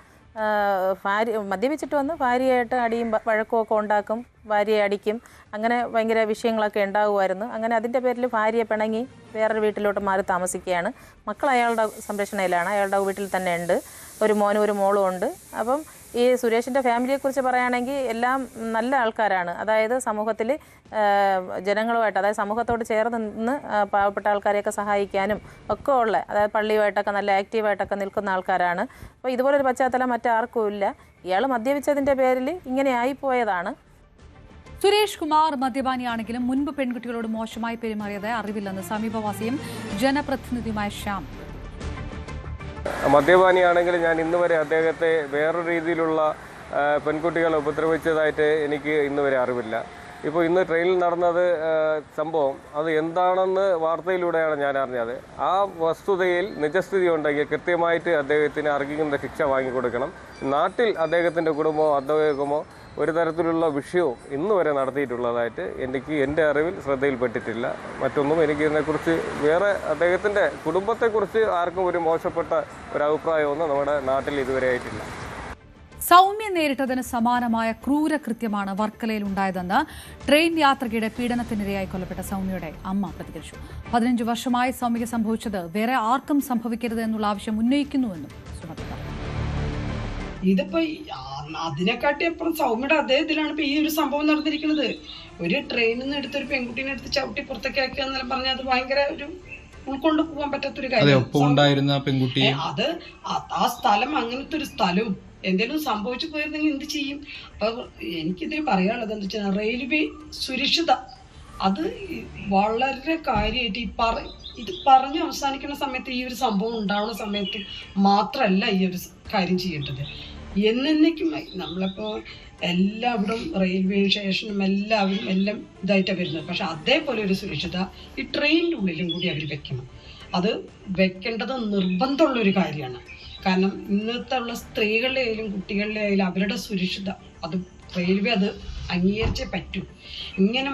മദ്യപിച്ചിട്ട് വന്ന് ഭാര്യയായിട്ട് അടിയും വഴക്കുമൊക്കെ ഉണ്ടാക്കും, ഭാര്യയെ അടിക്കും, അങ്ങനെ ഭയങ്കര വിഷയങ്ങളൊക്കെ ഉണ്ടാകുമായിരുന്നു. അങ്ങനെ അതിൻ്റെ പേരിൽ ഭാര്യയെ പിണങ്ങി വേറൊരു വീട്ടിലോട്ട് മാറി താമസിക്കുകയാണ്. മക്കൾ അയാളുടെ സംരക്ഷണയിലാണ്, അയാളുടെ വീട്ടിൽ തന്നെ ഉണ്ട്. ഒരു മോനും ഒരു മോളും ഉണ്ട്. അപ്പം ഈ സുരേഷിൻ്റെ ഫാമിലിയെക്കുറിച്ച് പറയുകയാണെങ്കിൽ എല്ലാം നല്ല ആൾക്കാരാണ്. അതായത് സമൂഹത്തിൽ ജനങ്ങളുമായിട്ട്, അതായത് സമൂഹത്തോട് ചേർന്ന് നിന്ന് പാവപ്പെട്ട ആൾക്കാരെയൊക്കെ സഹായിക്കാനും ഒക്കെ ഉള്ള, അതായത് പള്ളിയുമായിട്ടൊക്കെ നല്ല ആക്റ്റീവായിട്ടൊക്കെ നിൽക്കുന്ന ആൾക്കാരാണ്. അപ്പോൾ ഇതുപോലൊരു പശ്ചാത്തലം മറ്റാർക്കും ഇല്ല. ഇയാൾ മദ്യപിച്ചതിൻ്റെ പേരിൽ ഇങ്ങനെ ആയിപ്പോയതാണ്. സുരേഷ് കുമാർ മദ്യപാനിയാണെങ്കിലും മുൻപ് പെൺകുട്ടികളോട് മോശമായി പെരുമാറിയത് അറിവില്ലെന്ന് സമീപവാസിയും ജനപ്രതിനിധിയുമായ ശ്യാം. മദ്യപാനിയാണെങ്കിൽ ഞാൻ ഇന്ന് വരെ അദ്ദേഹത്തെ വേറൊരു രീതിയിലുള്ള പെൺകുട്ടികളെ ഉപദ്രവിച്ചതായിട്ട് എനിക്ക് ഇന്ന് വരെ അറിവില്ല. ഇപ്പോൾ ഇന്ന് ട്രെയിനിൽ നടന്നത് സംഭവം അത് എന്താണെന്ന് വാർത്തയിലൂടെയാണ് ഞാൻ അറിഞ്ഞത്. ആ വസ്തുതയിൽ നിജസ്ഥിതി ഉണ്ടെങ്കിൽ കൃത്യമായിട്ട് അദ്ദേഹത്തിന് അർഹിക്കുന്ന ശിക്ഷ വാങ്ങിക്കൊടുക്കണം. നാട്ടിൽ അദ്ദേഹത്തിൻ്റെ കുടുംബമോ അദ്ദേഹമോ ഒരു തരത്തിലുള്ള വിഷയവും ഇന്ന് വരെ നടത്തിയിട്ടുള്ളതായിട്ട് എനിക്ക് എൻ്റെ അറിവിൽ ശ്രദ്ധയിൽപ്പെട്ടിട്ടില്ല. മറ്റൊന്നും എനിക്ക് ഇതിനെക്കുറിച്ച് വേറെ അദ്ദേഹത്തിൻ്റെ കുടുംബത്തെക്കുറിച്ച് ആർക്കും ഒരു മോശപ്പെട്ട ഒരു അഭിപ്രായമൊന്നും നമ്മുടെ നാട്ടിൽ ഇതുവരെ ആയിട്ടില്ല. സൗമ്യ നേരിട്ടതിന് സമാനമായ ക്രൂരകൃത്യമാണ് വർക്കലയിൽ ഉണ്ടായതെന്ന് ട്രെയിൻ യാത്രികയുടെ പീഡനത്തിനിരയായി കൊല്ലപ്പെട്ട സൗമ്യയുടെ അമ്മ പ്രതികരിച്ചു. 15 വർഷമായി സൗമ്യയ്ക്ക് സംഭവിച്ചത് വേറെ ആർക്കും സംഭവിക്കരുത് എന്നുള്ള ആവശ്യം ഉന്നയിക്കുന്നുവെന്നും സുമതി പറഞ്ഞു. ഇതിപ്പോ അതിനെക്കാട്ടി അപ്പുറം സൗമ്യയുടെ അതേ ഇതിലാണ് ഇപ്പൊ ഈ ഒരു സംഭവം നടന്നിരിക്കുന്നത്. ഒരു ട്രെയിനിൽ നിന്ന് എടുത്ത് ഒരു പെൺകുട്ടീനെ എടുത്ത് ചവിട്ടി പുറത്തേക്ക് ആക്കുക എന്നെല്ലാം പറഞ്ഞാൽ അത് ഭയങ്കര ഒരു ഉൾക്കൊണ്ടു പോകാൻ പറ്റാത്തൊരു കാര്യം. അത് ആ സ്ഥലം അങ്ങനത്തെ ഒരു സ്ഥലവും എന്തെങ്കിലും സംഭവിച്ചു പോയിരുന്നെങ്കിൽ എന്ത് ചെയ്യും? അപ്പൊ എനിക്കിതിൽ പറയാനുള്ളത് എന്താ വെച്ചാൽ റെയിൽവേ സുരക്ഷിത അത് വളരെ കാര്യമായിട്ട് ഇത് പറഞ്ഞ് അവസാനിക്കുന്ന സമയത്ത് ഈ ഒരു സംഭവം ഉണ്ടാവുന്ന സമയത്ത് മാത്രമല്ല ഈ ഒരു കാര്യം ചെയ്യേണ്ടത്. എന്നേക്കുമായി നമ്മളിപ്പോൾ എല്ലാവിടും റെയിൽവേ സ്റ്റേഷനും എല്ലാവരും എല്ലാം ഇതായിട്ടാണ് വരുന്നത്. പക്ഷെ അതേപോലെ ഒരു സുരക്ഷിത ഈ ട്രെയിനിൻ്റെ ഉള്ളിലും കൂടി അവർ വെക്കണം. അത് വെക്കേണ്ടത് നിർബന്ധമുള്ളൊരു കാര്യമാണ്. കാരണം ഇന്നത്തെ ഉള്ള സ്ത്രീകളുടെ ആയാലും കുട്ടികളുടെ ആയാലും അവരുടെ സുരക്ഷിത അത് റെയിൽവേ അത് അംഗീകരിച്ചേ പറ്റൂ. ഇങ്ങനെ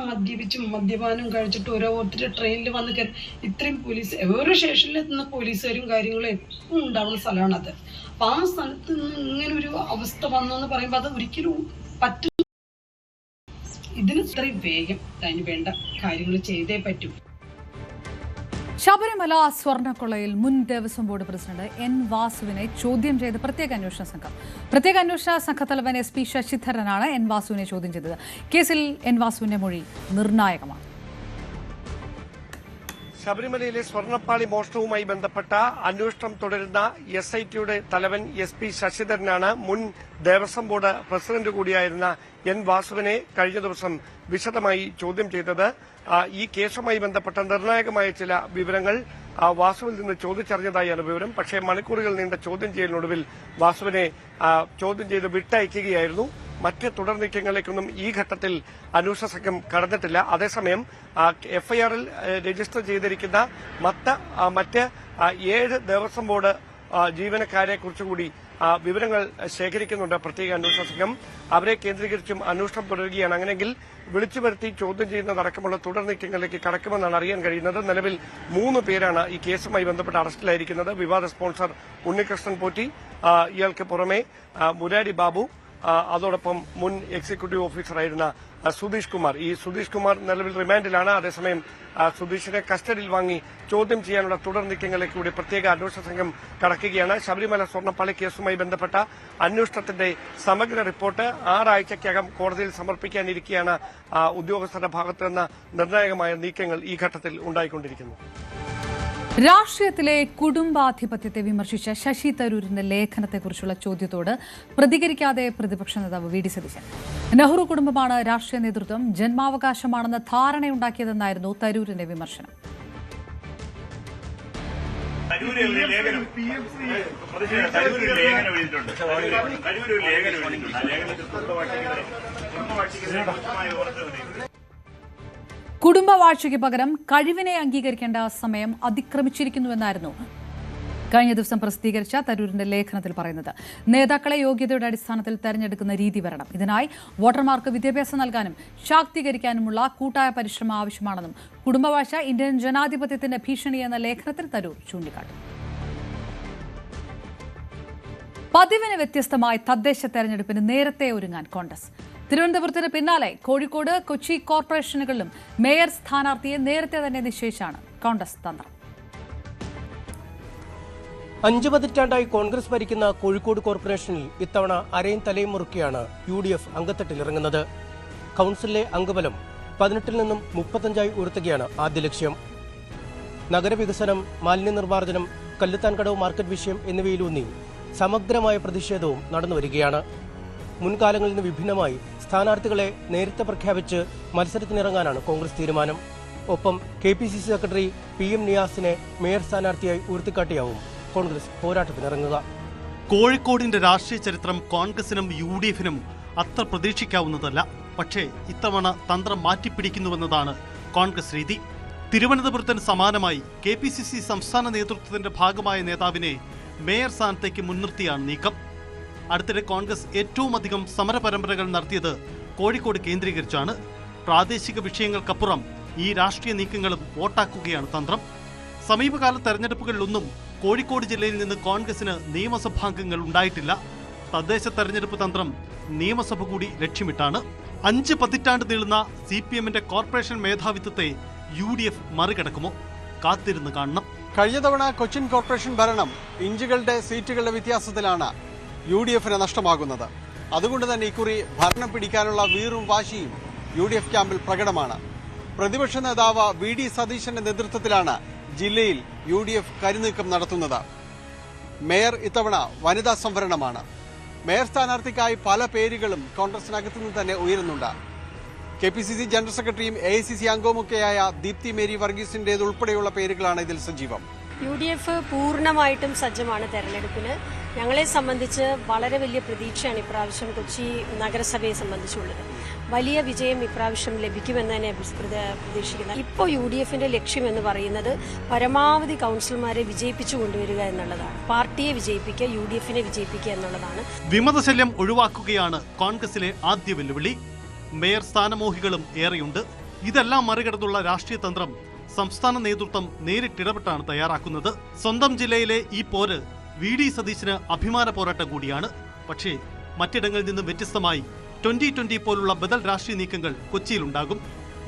മദ്യപാനം കഴിച്ചിട്ട് ഓരോരുത്തർ ട്രെയിനിൽ വന്ന് കയറി ഇത്രയും പോലീസ് ഓരോ സ്റ്റേഷനിലെത്തുന്ന പോലീസുകാരും കാര്യങ്ങളും എപ്പോഴും ഉണ്ടാവുന്ന സ്ഥലമാണത്. അപ്പം ആ സ്ഥലത്ത് നിന്ന് ഇങ്ങനെ ഒരു അവസ്ഥ വന്നെന്ന് പറയുമ്പോൾ അത് ഒരിക്കലും പറ്റും. ഇതിന് ഇത്രയും വേഗം അതിന് വേണ്ട കാര്യങ്ങൾ ചെയ്തേ പറ്റൂ. ശബരിമല സ്വർണ്ണക്കൊള്ളയിൽ മുൻ ദേവസ്വം ബോർഡ് പ്രസിഡന്റ് എൻ വാസുവിനെ ചോദ്യം ചെയ്ത് പ്രത്യേക അന്വേഷണ സംഘം. പ്രത്യേക അന്വേഷണ സംഘത്തലവൻ SP ശശിധരനാണ് എൻ വാസുവിനെ ചോദ്യം ചെയ്തത്. കേസിൽ എൻ വാസുവിന്റെ മൊഴി നിർണായകമാണ്. ശബരിമലയിലെ സ്വർണ്ണപ്പാളി മോഷണവുമായി ബന്ധപ്പെട്ട അന്വേഷണം തുടരുന്ന SITയുടെ തലവൻ SP ശശിധരനാണ് മുൻ ദേവസ്വം ബോർഡ് പ്രസിഡന്റ് കൂടിയായിരുന്ന എൻ വാസുവിനെ കഴിഞ്ഞ ദിവസം വിശദമായി ചോദ്യം ചെയ്തത്. ഈ കേസുമായി ബന്ധപ്പെട്ട നിർണായകമായ ചില വിവരങ്ങൾ വാസുവിൽ നിന്ന് ചോദിച്ചറിഞ്ഞതായാണ് വിവരം. പക്ഷേ മണിക്കൂറുകൾ നീണ്ട ചോദ്യം ചെയ്യലിനൊടുവിൽ വാസുവിനെ ചോദ്യം ചെയ്ത് വിട്ടയക്കുകയായിരുന്നു. മറ്റ് തുടർ നീക്കങ്ങളിലേക്കൊന്നും ഈ ഘട്ടത്തിൽ അന്വേഷണ സംഘം കടന്നിട്ടില്ല. അതേസമയം FIRൽ രജിസ്റ്റർ ചെയ്തിരിക്കുന്ന മറ്റ് 7 ദേവസ്വം ബോർഡ് ജീവനക്കാരെ കുറിച്ചുകൂടി വിവരങ്ങൾ ശേഖരിക്കുന്നുണ്ട് പ്രത്യേക അന്വേഷണ സംഘം. അവരെ കേന്ദ്രീകരിച്ചും അന്വേഷണം തുടരുകയാണ്. അങ്ങനെയെങ്കിൽ വിളിച്ചു വരുത്തി ചോദ്യം ചെയ്യുന്നതടക്കമുള്ള തുടർ നീക്കങ്ങളിലേക്ക് കടക്കുമെന്നാണ് അറിയാൻ കഴിയുന്നത്. നിലവിൽ 3 പേരാണ് ഈ കേസുമായി ബന്ധപ്പെട്ട് അറസ്റ്റിലായിരിക്കുന്നത്. വിവാദ സ്പോൺസർ ഉണ്ണികൃഷ്ണൻ പോറ്റി, ഇയാൾക്ക് പുറമെ മുരാരി ബാബു, അതോടൊപ്പം മുൻ എക്സിക്യൂട്ടീവ് ഓഫീസറായിരുന്ന സുധീഷ് കുമാർ. ഈ സുധീഷ് കുമാർ നിലവിൽ റിമാൻഡിലാണ്. അതേസമയം സുധീഷിനെ കസ്റ്റഡിയിൽ വാങ്ങി ചോദ്യം ചെയ്യാനുള്ള തുടർ നീക്കങ്ങളിലേക്ക് കൂടി പ്രത്യേക അന്വേഷണ സംഘം കടക്കുകയാണ്. ശബരിമല സ്വർണ്ണപ്പാളി കേസുമായി ബന്ധപ്പെട്ട അന്വേഷണത്തിന്റെ സമഗ്ര റിപ്പോർട്ട് 6 ആഴ്ചയ്ക്കകം കോടതിയിൽ സമർപ്പിക്കാനിരിക്കെയാണ് ഉദ്യോഗസ്ഥരുടെ ഭാഗത്തുനിന്ന് നിർണായകമായ നീക്കങ്ങൾ ഈ ഘട്ടത്തിൽ ഉണ്ടായിക്കൊണ്ടിരിക്കുന്നത്. രാഷ്ട്രീയത്തിലെ കുടുംബാധിപത്യത്തെ വിമർശിച്ച ശശി തരൂരിന്റെ ലേഖനത്തെക്കുറിച്ചുള്ള ചോദ്യത്തോട് പ്രതികരിക്കാതെ പ്രതിപക്ഷ നേതാവ് VD സതീശൻ. നെഹ്റു കുടുംബമാണ് രാഷ്ട്രീയ നേതൃത്വം ജന്മാവകാശമാണെന്ന ധാരണയുണ്ടാക്കിയതെന്നായിരുന്നു തരൂരിന്റെ വിമർശനം. കുടുംബവാഴ്ചയ്ക്ക് പകരം കഴിവിനെ അംഗീകരിക്കേണ്ട സമയം അതിക്രമിച്ചിരിക്കുന്നുവെന്നായിരുന്നു കഴിഞ്ഞ ദിവസം പ്രസിദ്ധീകരിച്ച തരൂരിന്റെ ലേഖനത്തിൽ പറയുന്നത്. നേതാക്കളെ യോഗ്യതയുടെ അടിസ്ഥാനത്തിൽ തെരഞ്ഞെടുക്കുന്ന രീതി വരണം. ഇതിനായി വോട്ടർമാർക്ക് വിദ്യാഭ്യാസം നൽകാനും ശാക്തീകരിക്കാനുമുള്ള കൂട്ടായ പരിശ്രമം ആവശ്യമാണെന്നും കുടുംബവാഴ്ച ഇന്ത്യൻ ജനാധിപത്യത്തിന്റെ ഭീഷണി എന്ന ലേഖനത്തിൽ തരൂർ ചൂണ്ടിക്കാട്ടി. പതിവിന് വ്യത്യസ്തമായി തദ്ദേശ തെരഞ്ഞെടുപ്പിന് നേരത്തെ ഒരുങ്ങാൻ കോൺഗ്രസ്. തിരുവനന്തപുരത്തിന് പിന്നാലെ കോഴിക്കോട്, കൊച്ചി കോർപ്പറേഷനുകളിലും മേയർ സ്ഥാനാർത്ഥിയെ നേരത്തെ തന്നെ നിശ്ചയിച്ചാണ് കോൺഗ്രസ് തന്ത്രം. 5 പതിറ്റാണ്ടായി കോൺഗ്രസ് ഭരിക്കുന്ന കോഴിക്കോട് കോർപ്പറേഷനിൽ ഇത്തവണ അരയും തലയും മുറുക്കിയാണ് UDF അംഗത്തട്ടിലിറങ്ങുന്നത്. കൌൺസിലിലെ അംഗബലം 18-ൽ നിന്നും 35 ഉയർത്തുകയാണ് ആദ്യ ലക്ഷ്യം. നഗരവികസനം, മാലിന്യ നിർമ്മാർജ്ജനം, കല്ലുത്താൻകടവ് മാർക്കറ്റ് വിഷയം എന്നിവയിലൂന്നി സമഗ്രമായ പ്രതിഷേധവും നടന്നുവരികയാണ്. മുൻകാലങ്ങളിൽ നിന്ന് വിഭിന്നമായി സ്ഥാനാർത്ഥികളെ നേരത്തെ പ്രഖ്യാപിച്ച് മത്സരത്തിനിറങ്ങാനാണ് കോൺഗ്രസ് തീരുമാനം. ഒപ്പം KPCC സെക്രട്ടറി PM നിയാസിനെ മേയർ സ്ഥാനാർത്ഥിയായി ഉയർത്തിക്കാട്ടിയാവും കോൺഗ്രസ് പോരാട്ടത്തിനിറങ്ങുക. കോഴിക്കോടിന്റെ രാഷ്ട്രീയ ചരിത്രം കോൺഗ്രസിനും UDFനും അത്ര പ്രതീക്ഷിക്കാവുന്നതല്ല. പക്ഷേ ഇത്തവണ തന്ത്രം മാറ്റിപ്പിടിക്കുന്നുവെന്നതാണ് കോൺഗ്രസ് രീതി. തിരുവനന്തപുരത്തിന് സമാനമായി KPCC സംസ്ഥാന നേതൃത്വത്തിന്റെ ഭാഗമായ നേതാവിനെ മേയർ സ്ഥാനത്തേക്ക് മുൻനിർത്തിയാണ് നീക്കം. അടുത്തിടെ കോൺഗ്രസ് ഏറ്റവും അധികം സമരപരമ്പരകൾ നടത്തിയത് കോഴിക്കോട് കേന്ദ്രീകരിച്ചാണ്. പ്രാദേശിക വിഷയങ്ങൾക്കപ്പുറം ഈ രാഷ്ട്രീയ നീക്കങ്ങളും വോട്ടാക്കുകയാണ് തന്ത്രം. സമീപകാല തെരഞ്ഞെടുപ്പുകളിലൊന്നും കോഴിക്കോട് ജില്ലയിൽ നിന്ന് കോൺഗ്രസിന് നിയമസഭാംഗങ്ങൾ ഉണ്ടായിട്ടില്ല. തദ്ദേശ തെരഞ്ഞെടുപ്പ് തന്ത്രം നിയമസഭ കൂടി ലക്ഷ്യമിട്ടാണ്. 5 പതിറ്റാണ്ട് നീളുന്ന CPMന്റെ കോർപ്പറേഷൻ മേധാവിത്വത്തെ UDF മറികടക്കുമോ? കാത്തിരുന്ന് കാണണം. കഴിഞ്ഞ തവണ കൊച്ചിൻ കോർപ്പറേഷൻ ഭരണം ഇഞ്ചുകളുടെ സീറ്റുകളുടെ വ്യത്യാസത്തിലാണ് UDFന് നഷ്ടമാകുന്നത്. അതുകൊണ്ട് തന്നെ ഇക്കുറി ഭരണം പിടിക്കാനുള്ള വീറും വാശിയും UDF ക്യാമ്പിൽ പ്രകടമാണ്. പ്രതിപക്ഷ നേതാവ് VD സതീശന്റെ നേതൃത്വത്തിലാണ് ജില്ലയിൽ UDF കരുനീക്കം നടത്തുന്നത്. മേയർ ഇത്തവണ വനിതാ സംവരണമാണ്. മേയർ സ്ഥാനാർത്ഥിക്കായി പല പേരുകളും കോൺഗ്രസിനകത്തുനിന്ന് തന്നെ ഉയരുന്നുണ്ട്. KPCC ജനറൽ സെക്രട്ടറിയും AICC അംഗവുമൊക്കെയായ ദീപ്തി മേരി വർഗീസിന്റേതുൾപ്പെടെയുള്ള പേരുകളാണ് ഇതിൽ സജീവം. UDF പൂർണ്ണമായിട്ടും സജ്ജമാണ് തെരഞ്ഞെടുപ്പിന്. ഞങ്ങളെ സംബന്ധിച്ച് വളരെ വലിയ പ്രതീക്ഷയാണ് ഇപ്രാവശ്യം കൊച്ചി നഗരസഭയെ സംബന്ധിച്ചുള്ളത്. വലിയ വിജയം ഇപ്രാവശ്യം ലഭിക്കുമെന്ന് തന്നെ പ്രതീക്ഷിക്കുന്നത്. ഇപ്പോൾ UDFന്റെ ലക്ഷ്യം എന്ന് പറയുന്നത് പരമാവധി കൗൺസിലർമാരെ വിജയിപ്പിച്ചു കൊണ്ടുവരിക എന്നുള്ളതാണ്. പാർട്ടിയെ വിജയിപ്പിക്കുക, UDFനെ വിജയിപ്പിക്കുക എന്നുള്ളതാണ്. വിമതശല്യം ഒഴിവാക്കുകയാണ് കോൺഗ്രസിലെ ആദ്യ വെല്ലുവിളി. മേയർ സ്ഥാനമോഹികളും ഏറെയുണ്ട്. ഇതെല്ലാം മറികടന്നുള്ള രാഷ്ട്രീയ തന്ത്രം സംസ്ഥാന നേതൃത്വം നേരിട്ടിടപെട്ടാണ് തയ്യാറാക്കുന്നത്. സ്വന്തം ജില്ലയിലെ ഈ പോര് VD സതീശന് അഭിമാന പോരാട്ടം കൂടിയാണ്. പക്ഷേ മറ്റിടങ്ങളിൽ നിന്നും വ്യത്യസ്തമായി 2020 പോലുള്ള ബദൽ രാഷ്ട്രീയ നീക്കങ്ങൾ കൊച്ചിയിലുണ്ടാകും.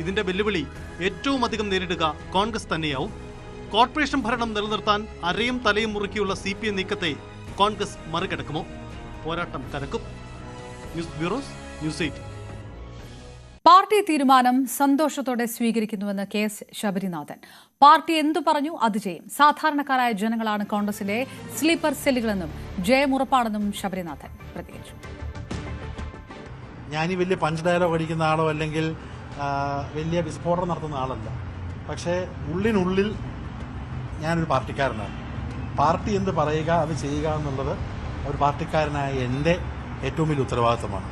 ഇതിന്റെ വെല്ലുവിളി ഏറ്റവും അധികം നേരിടുക കോൺഗ്രസ് തന്നെയാവും. കോർപ്പറേഷൻ ഭരണം നിലനിർത്താൻ അരയും തലയും മുറുക്കിയുള്ള CPM നീക്കത്തെ കോൺഗ്രസ് മറികടക്കുമോ? പോരാട്ടം കനക്കും. News bureau, news 8. പാർട്ടി തീരുമാനം സന്തോഷത്തോടെ സ്വീകരിക്കുന്നുവെന്ന് KS ശബരിനാഥൻ. പാർട്ടി എന്തു പറഞ്ഞു അത് ചെയ്യും. സാധാരണക്കാരായ ജനങ്ങളാണ് കോൺഗ്രസിലെ സ്ലീപ്പർ സെല്ലുകളെന്നും ജയമുറപ്പാണെന്നും ശബരിനാഥൻ പ്രതികരിച്ചു. ഞാനീ വലിയ പഞ്ച് ഡയലോഗ് അടിക്കുന്ന ആളോ അല്ലെങ്കിൽ വലിയ വിസ്ഫോടനം നടത്തുന്ന ആളല്ല. പക്ഷേ ഉള്ളിനുള്ളിൽ ഞാനൊരു പാർട്ടിക്കാരനാണ്. പാർട്ടി എന്ത് പറയുക അത് ചെയ്യുക എന്നുള്ളത് ഒരു പാർട്ടിക്കാരനായ എൻ്റെ ഏറ്റവും വലിയ ഉത്തരവാദിത്തമാണ്.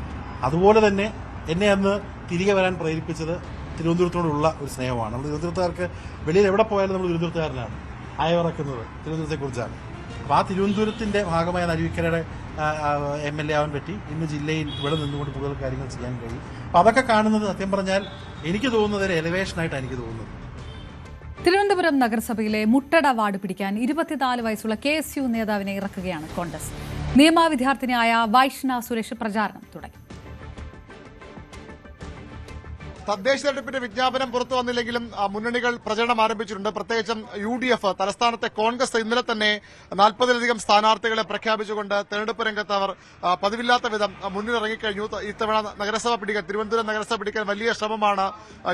അതുപോലെ തന്നെ എന്നെ അന്ന് തിരികെ വരാൻ പ്രേരിപ്പിച്ചത് തിരുവനന്തപുരത്തോടുള്ള ഒരു സ്നേഹമാണ്. നമ്മൾ തിരുവനന്തപുരത്തുകാർക്ക് വെളിയിൽ എവിടെ പോയാലും നമ്മൾ തിരുവനന്തപുരത്തുകാരനാണ്. അയവിറക്കുന്നത് തിരുവനന്തപുരത്തെക്കുറിച്ചാണ്. അപ്പോൾ ആ തിരുവനന്തപുരത്തിൻ്റെ ഭാഗമായ അരുവിക്കരയുടെ MLA ആവാൻ പറ്റി. ഇന്ന് ജില്ലയിൽ ഇവിടെ നിന്നുകൊണ്ട് കൂടുതൽ കാര്യങ്ങൾ ചെയ്യാൻ കഴിയും. അപ്പോൾ അതൊക്കെ കാണുന്നത് സത്യം പറഞ്ഞാൽ എനിക്ക് തോന്നുന്നത് ഒരു എലിവേഷനായിട്ടാണ് എനിക്ക് തോന്നുന്നത്. തിരുവനന്തപുരം നഗരസഭയിലെ മുട്ടട വാർഡ് പിടിക്കാൻ 24 വയസ്സുള്ള KSU നേതാവിനെ ഇറക്കുകയാണ് കോൺഗ്രസ്. നിയമ വിദ്യാർത്ഥിനിയായ വൈഷ്ണ സുരേഷ് പ്രചാരണം തുടങ്ങി. തദ്ദേശ തെരഞ്ഞെടുപ്പിന്റെ വിജ്ഞാപനം പുറത്തു വന്നില്ലെങ്കിലും മുന്നണികൾ പ്രചരണം ആരംഭിച്ചിട്ടുണ്ട്. പ്രത്യേകിച്ചും UDF തലസ്ഥാനത്തെ കോൺഗ്രസ് ഇന്നലെ തന്നെ 40-ലധികം സ്ഥാനാർത്ഥികളെ പ്രഖ്യാപിച്ചുകൊണ്ട് തെരഞ്ഞെടുപ്പ് രംഗത്ത് അവർ പതിവില്ലാത്ത വിധം മുന്നിലിറങ്ങിക്കഴിഞ്ഞു. ഇത്തവണ തിരുവനന്തപുരം നഗരസഭ പിടിക്കാൻ വലിയ ശ്രമമാണ്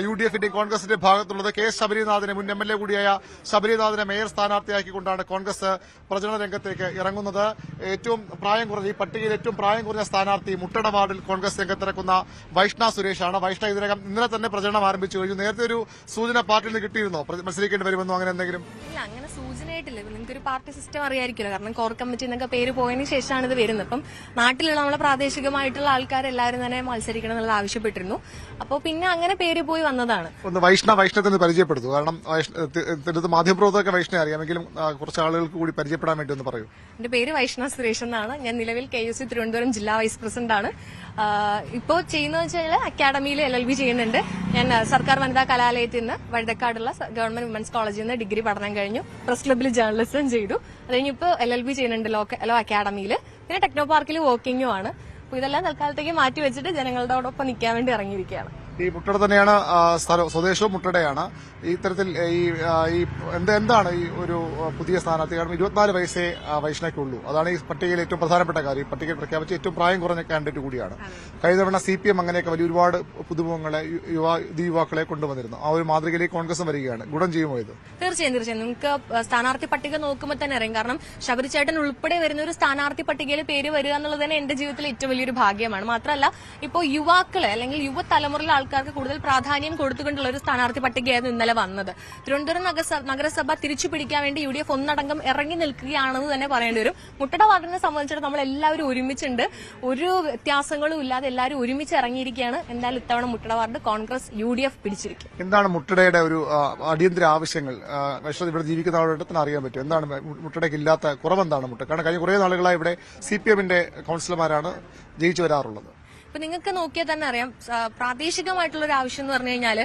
UDFന്റെയും കോൺഗ്രസിന്റെ ഭാഗത്തുള്ളത്. KS ശബരിനാഥനെ, മുൻ MLA കൂടിയായ ശബരിനാഥനെ മേയർ സ്ഥാനാർത്ഥിയാക്കിക്കൊണ്ടാണ് കോൺഗ്രസ് പ്രചരണ രംഗത്തേക്ക് ഇറങ്ങുന്നത്. ഏറ്റവും പ്രായം കുറഞ്ഞ ഈ പട്ടികയിൽ ഏറ്റവും പ്രായം കുറഞ്ഞ സ്ഥാനാർത്ഥി മുട്ടട വാർഡിൽ കോൺഗ്രസ് രംഗത്തിറക്കുന്ന വൈഷ്ണ സുരേഷാണ്. വൈഷ്ണ ഇതിനകം ഇന്നലെ തന്നെ പ്രചരണം ആരംഭിച്ചു കഴിഞ്ഞു. നേരത്തെ ഒരു സൂചന പാർട്ടിയിൽ നിന്ന് കിട്ടിയിരുന്നോ മത്സരിക്കേണ്ടി വരുമെന്നോ അങ്ങനെ എന്തെങ്കിലും? ഇല്ല, അങ്ങനെ സൂചനയായിട്ടില്ല. നിങ്ങൾക്ക് ഒരു പാർട്ടി സിസ്റ്റം അറിയായിരിക്കുമല്ലോ. കാരണം കോർ കമ്മിറ്റി എന്നൊക്കെ പേര് പോയതിനു ശേഷമാണ് ഇത് വരുന്നത്. അപ്പം നാട്ടിലുള്ള നമ്മളെ പ്രാദേശികമായിട്ടുള്ള ആൾക്കാരെല്ലാവരും തന്നെ മത്സരിക്കണം എന്നുള്ളത് ആവശ്യപ്പെട്ടിരുന്നു. അപ്പോൾ പിന്നെ അങ്ങനെ പേര് പോയി വന്നതാണ്. ഒന്ന് വൈഷ്ണവത്തിന് പരിചയപ്പെടുത്തു. കാരണം മാധ്യമപ്രവർത്തകർക്ക് വൈഷ്ണവ അറിയാമെങ്കിലും കുറച്ച് ആളുകൾക്ക് കൂടി പരിചയപ്പെടാൻ വേണ്ടി ഒന്ന് പറയൂ. എന്റെ പേര് വൈഷ്ണവ സുരേഷ് എന്നാണ്. ഞാൻ നിലവിൽ KSU തിരുവനന്തപുരം ജില്ലാ വൈസ് പ്രസിഡന്റ് ആണ്. ഇപ്പോൾ ചെയ്യുന്നത് വെച്ചാൽ അക്കാഡമിയിൽ LLB ചെയ്യുന്നുണ്ട്. ഞാൻ സർക്കാർ വനിതാ കലാലയത്തിൽ നിന്ന് വഴുതക്കാടുള്ള ഗവൺമെന്റ് വിമൻസ് കോളേജിൽ നിന്ന് ഡിഗ്രി പഠനം കഴിഞ്ഞു. പ്രസ് ക്ലബ്ബിൽ ജേർണലിസം ചെയ്തു. അത് കഴിഞ്ഞിപ്പോൾ LLB ചെയ്യുന്നുണ്ട് ലോ അക്കാഡമിയിൽ. പിന്നെ ടെക്നോ പാർക്കിൽ വർക്കിംഗും ആണ്. അപ്പോൾ ഇതെല്ലാം തൽക്കാലത്തേക്ക് മാറ്റി വെച്ചിട്ട് ജനങ്ങളോടൊപ്പം നിൽക്കാൻ വേണ്ടി ഇറങ്ങിയിരിക്കുകയാണ്. ഈ മുട്ടട തന്നെയാണ് സ്വദേശവും മുട്ടടയാണ്. ഇത്തരത്തിൽ എന്താണ് ഈ ഒരു പുതിയ സ്ഥാനാർത്ഥി? കാരണം 24 വയസ്സേ വൈഷ്ണയ്ക്കുള്ളൂ. അതാണ് ഈ പട്ടികയിൽ ഏറ്റവും പ്രധാനപ്പെട്ട കാര്യം. ഈ പട്ടികയിൽ പ്രഖ്യാപിച്ച ഏറ്റവും പ്രായം കുറഞ്ഞ കാൻഡിഡേറ്റ് കൂടിയാണ്. കഴിഞ്ഞ തവണ CPM അങ്ങനെയൊക്കെ ഒരുപാട് പുതുമുഖങ്ങളെ യുവാക്കളെ കൊണ്ടുവന്നിരുന്നു. ആ ഒരു മാതൃകയിലേക്ക് കോൺഗ്രസ് വരികയാണ്. ഗുണം ചെയ്യുമോ ഇത്? തീർച്ചയായും നിങ്ങൾക്ക് സ്ഥാനാർത്ഥി പട്ടിക നോക്കുമ്പോൾ തന്നെ അറിയാം. കാരണം ശബരിചേട്ടൻ ഉൾപ്പെടെ വരുന്ന ഒരു സ്ഥാനാർത്ഥി പട്ടികയിൽ പേര് വരിക എന്നുള്ളത് തന്നെ എന്റെ ജീവിതത്തിൽ ഏറ്റവും വലിയൊരു ഭാഗ്യമാണ്. മാത്രമല്ല ഇപ്പോൾ യുവാക്കളെ അല്ലെങ്കിൽ യുവതലമുറയിലെ ആൾക്കാർക്ക് കൂടുതൽ പ്രാധാന്യം കൊടുത്തുകൊണ്ടുള്ള ഒരു സ്ഥാനാർത്ഥി പട്ടികയായിരുന്നു ഇന്നലെ വന്നത്. തിരുവനന്തപുരം നഗരസഭ തിരിച്ചു പിടിക്കാൻ വേണ്ടി UDF ഒന്നടങ്കം ഇറങ്ങി നിൽക്കുകയാണെന്ന് തന്നെ പറയേണ്ടി വരും. മുട്ടട വാർഡിനെ സംബന്ധിച്ചിടത്തോളം നമ്മൾ എല്ലാവരും ഒരുമിച്ചുണ്ട്. ഒരു വ്യത്യാസങ്ങളും ഇല്ലാതെ എല്ലാവരും ഒരുമിച്ച് ഇറങ്ങിയിരിക്കുകയാണ്. എന്തായാലും ഇത്തവണ മുട്ടട വാർഡ് കോൺഗ്രസ് UDF പിടിച്ചിരിക്കും. എന്താണ് മുട്ടടയുടെ ഒരു അടിയന്തര ആവശ്യങ്ങൾ? ഇവിടെ ജീവിക്കുന്ന ആളുടെ തന്നെ അറിയാൻ പറ്റും. എന്താണ് മുട്ടടയ്ക്ക് ഇല്ലാത്ത കുറവെന്താണ് മുട്ട? കാരണം കഴിഞ്ഞ കുറേ നാളുകളായി ഇവിടെ CPMന്റെ കൌൺസിലർമാരാണ് ജയിച്ചു വരാറുള്ളത്. ഇപ്പൊ നിങ്ങൾക്ക് നോക്കിയാൽ തന്നെ അറിയാം, പ്രാദേശികമായിട്ടുള്ള ഒരു ആവശ്യം എന്ന് പറഞ്ഞു കഴിഞ്ഞാൽ